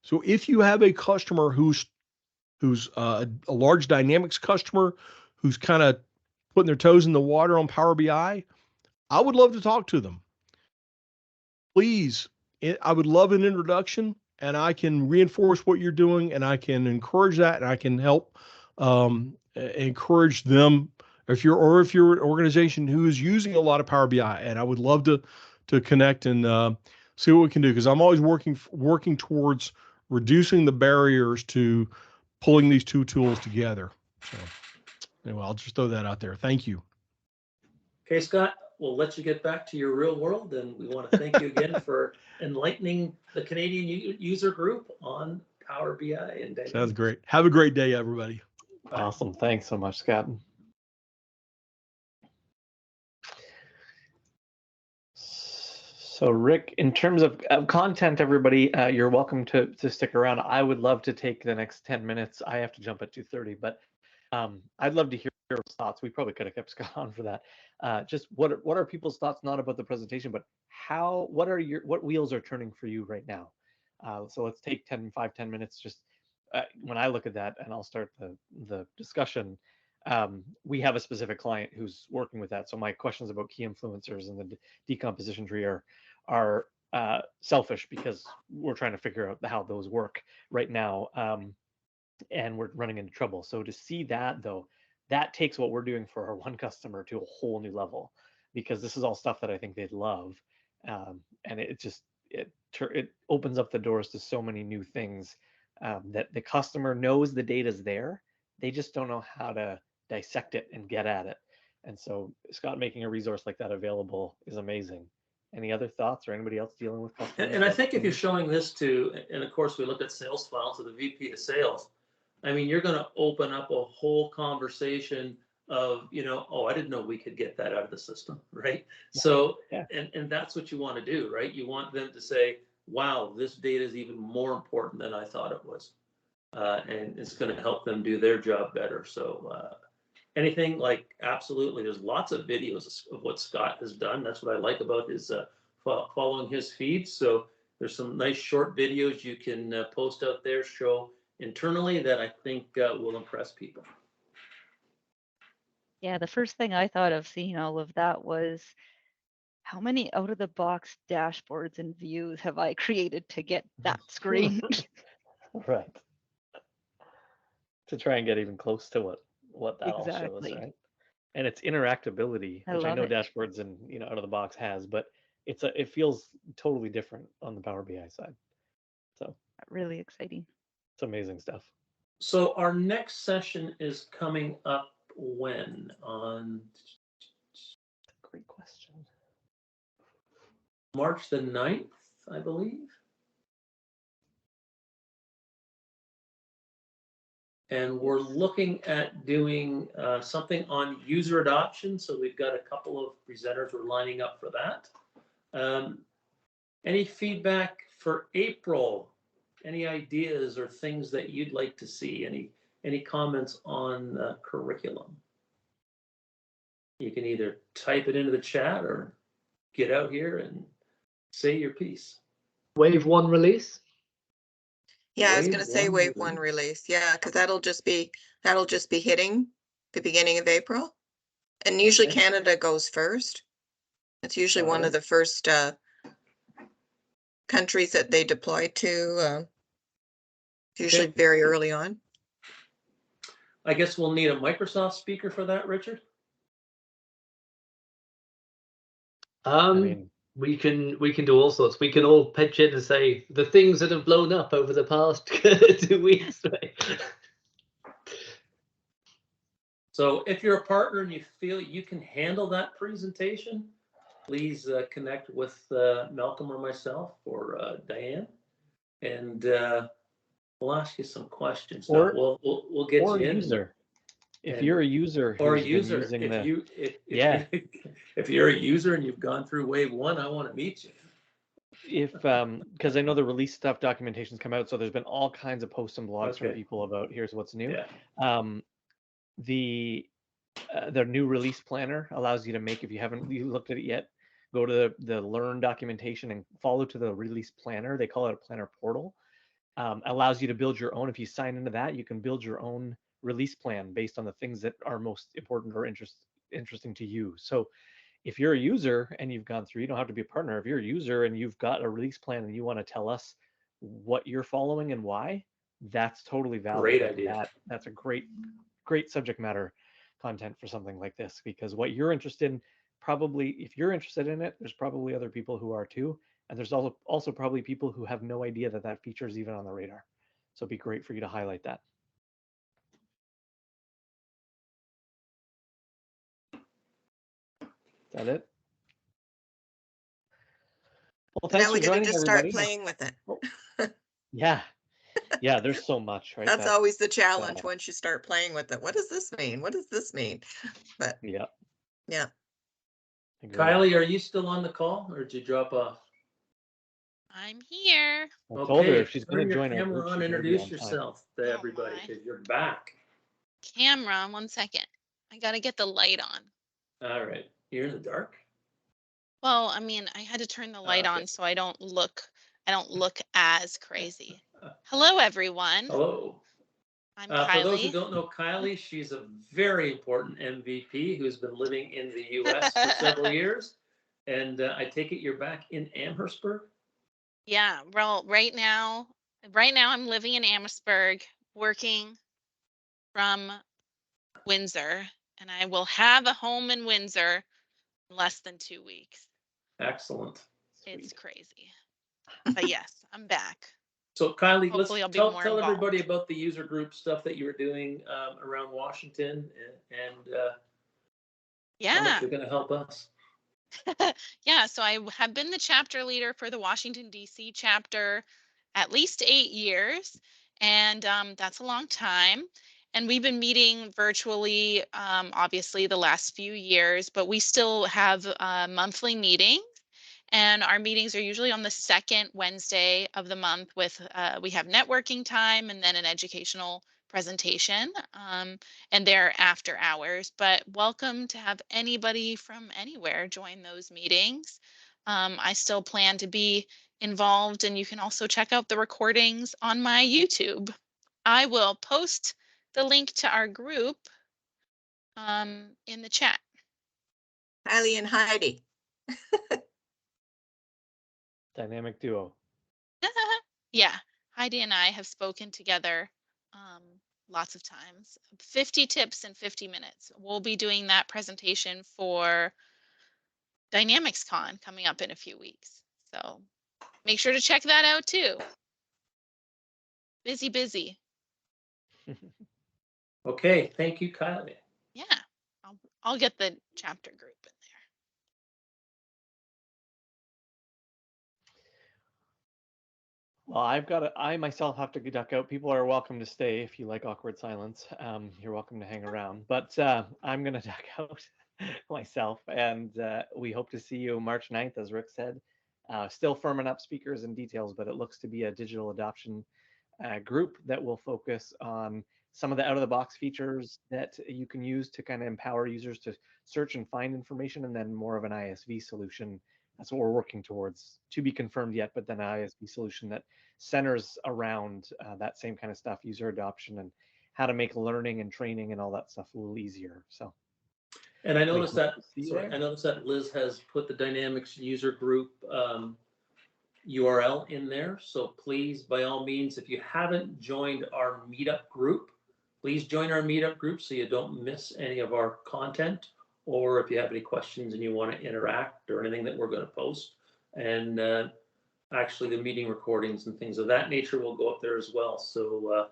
So if you have a customer who's a large Dynamics customer, who's kind of putting their toes in the water on Power BI, I would love to talk to them. Please, I would love an introduction, and I can reinforce what you're doing, and I can encourage that, and I can help encourage them. If you're an organization who is using a lot of Power BI, and I would love to connect and see what we can do, because I'm always working towards reducing the barriers to pulling these two tools together. So anyway, I'll just throw that out there. Thank you. Okay, Scott, we'll let you get back to your real world, and we want to thank you again for enlightening the Canadian user group on Power BI and Dynamics. Sounds great. Have a great day, everybody. Bye. Awesome. Thanks so much, Scott. So Rick, in terms of content, everybody, you're welcome to stick around. I would love to take the next 10 minutes. I have to jump at 2:30, but I'd love to hear your thoughts. We probably could have kept Scott on for that. Just what are people's thoughts, not about the presentation, but what wheels are turning for you right now? So let's take 5-10 minutes. Just when I look at that, and I'll start the discussion. We have a specific client who's working with that. So my questions about key influencers and the decomposition tree are selfish, because we're trying to figure out how those work right now, and we're running into trouble. So to see that, though, that takes what we're doing for our one customer to a whole new level, because this is all stuff that I think they'd love, and it opens up the doors to so many new things that the customer knows the data's there. They just don't know how to dissect it and get at it. And so Scott making a resource like that available is amazing. Any other thoughts, or anybody else dealing with customers? And I think if you're showing this to, and of course we look at sales files to the VP of sales, I mean, you're going to open up a whole conversation of, oh, I didn't know we could get that out of the system, right? Yeah. So, yeah. And that's what you want to do, right? You want them to say, wow, this data is even more important than I thought it was. And it's going to help them do their job better. So anything like, absolutely, there's lots of videos of what Scott has done. That's what I like about his following his feed. So there's some nice short videos you can post out there, show internally, that I think will impress people. Yeah, the first thing I thought of seeing all of that was, how many out-of-the-box dashboards and views have I created to get that screen? Right. To try and get even close to what that all shows, right? And it's interactability, which I know dashboards and out of the box has, but it feels totally different on the Power BI side. So really exciting. It's amazing stuff. So our next session is coming up when? On great question. March the 9th, I believe. And we're looking at doing something on user adoption. So we've got a couple of presenters we're lining up for that. Any feedback for April? Any ideas or things that you'd like to see? Any comments on curriculum? You can either type it into the chat or get out here and say your piece. Wave 1 release? Yeah, I was going to say wave 1 release. Yeah, because that'll just be hitting the beginning of April, and usually Canada goes first. It's usually one of the first countries that they deploy to. Usually very early on. I guess we'll need a Microsoft speaker for that, Richard. We can do all sorts. We can all pitch in and say the things that have blown up over the past 2 weeks. So if you're a partner and you feel you can handle that presentation, please connect with Malcolm or myself or Diane, and we'll ask you some questions. Or we'll get you in. User. If you're a user or a who's been user, using if the you yeah, if you're a user and you've gone through wave 1, I want to meet you. if because I know the release stuff documentation's come out, so there's been all kinds of posts and blogs from Okay. people about here's what's new. Yeah. The new release planner allows you to make, if you haven't looked at it yet, go to the learn documentation and follow to the release planner. They call it a planner portal. Allows you to build your own. If you sign into that, you can build your own release plan based on the things that are most important or interesting to you. So if you're a user and you've gone through, you don't have to be a partner. If you're a user and you've got a release plan and you want to tell us what you're following and why, that's totally valid. Great idea. That's a great subject matter content for something like this, because what you're interested in, probably if you're interested in it, there's probably other people who are too. And there's also probably people who have no idea that feature is even on the radar. So it'd be great for you to highlight that. Is that it? Well, thanks now we for got to joining, just everybody. start playing with it. Yeah. Yeah, there's so much, right? That's always the challenge once you start playing with it. What does this mean? What does this mean? But yeah. Kylie, are you still on the call or did you drop off? I'm here. I told her if she's going to join our camera group, on, introduce yourself to everybody because you're back. Camera, 1 second. I got to get the light on. All right. You're in the dark? Well, I mean, I had to turn the light on so I don't look as crazy. Hello, everyone. Hello. I'm Kylie. For those who don't know Kylie, she's a very important MVP who's been living in the U.S. for several years. And I take it you're back in Amherstburg? Yeah, well, right now I'm living in Amherstburg, working from Windsor, and I will have a home in Windsor in less than 2 weeks. Excellent. It's crazy. But yes, I'm back. So Kylie, Hopefully let's tell everybody about the user group stuff that you were doing around Washington and how much you're going to help us. Yeah, so I have been the chapter leader for the Washington, D.C. chapter at least 8 years, and that's a long time. And we've been meeting virtually, obviously, the last few years, but we still have monthly meetings. And our meetings are usually on the second Wednesday of the month with, we have networking time and then an educational presentation, and they're after hours, but welcome to have anybody from anywhere join those meetings. I still plan to be involved, and you can also check out the recordings on my YouTube. I will post the link to our group in the chat. Kylie and Heidi. Dynamic duo. Yeah, Heidi and I have spoken together lots of times. 50 tips in 50 minutes. We'll be doing that presentation for DynamicsCon coming up in a few weeks. So make sure to check that out too. Busy. Okay, thank you, Kylie. Yeah, I'll get the chapter group in there. Well, I myself have to duck out. People are welcome to stay if you like awkward silence. You're welcome to hang around, but I'm going to duck out myself, and we hope to see you March 9th, as Rick said. Still firming up speakers and details, but it looks to be a digital adoption group that will focus on some of the out-of-the-box features that you can use to kind of empower users to search and find information, and then more of an ISV solution. That's what we're working towards, to be confirmed yet, but then an ISV solution that centers around that same kind of stuff, user adoption, and how to make learning and training and all that stuff a little easier. So, and I noticed that Liz has put the Dynamics user group URL in there. So please, by all means, if you haven't joined our Meetup group, please join our Meetup group so you don't miss any of our content. Or if you have any questions and you want to interact or anything that we're going to post. And actually the meeting recordings and things of that nature will go up there as well. So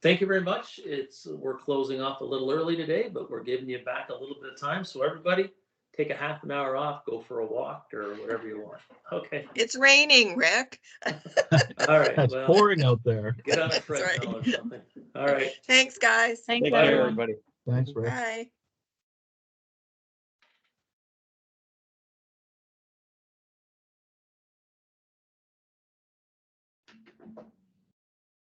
thank you very much. We're closing off a little early today, but we're giving you back a little bit of time. So everybody take a half an hour off, go for a walk or whatever you want. Okay. It's raining, Rick. All right. It's pouring out there. Get on a treadmill or something. All right. Thanks, guys. Thanks, Bye, everyone. everybody. Thanks, Ray. Bye.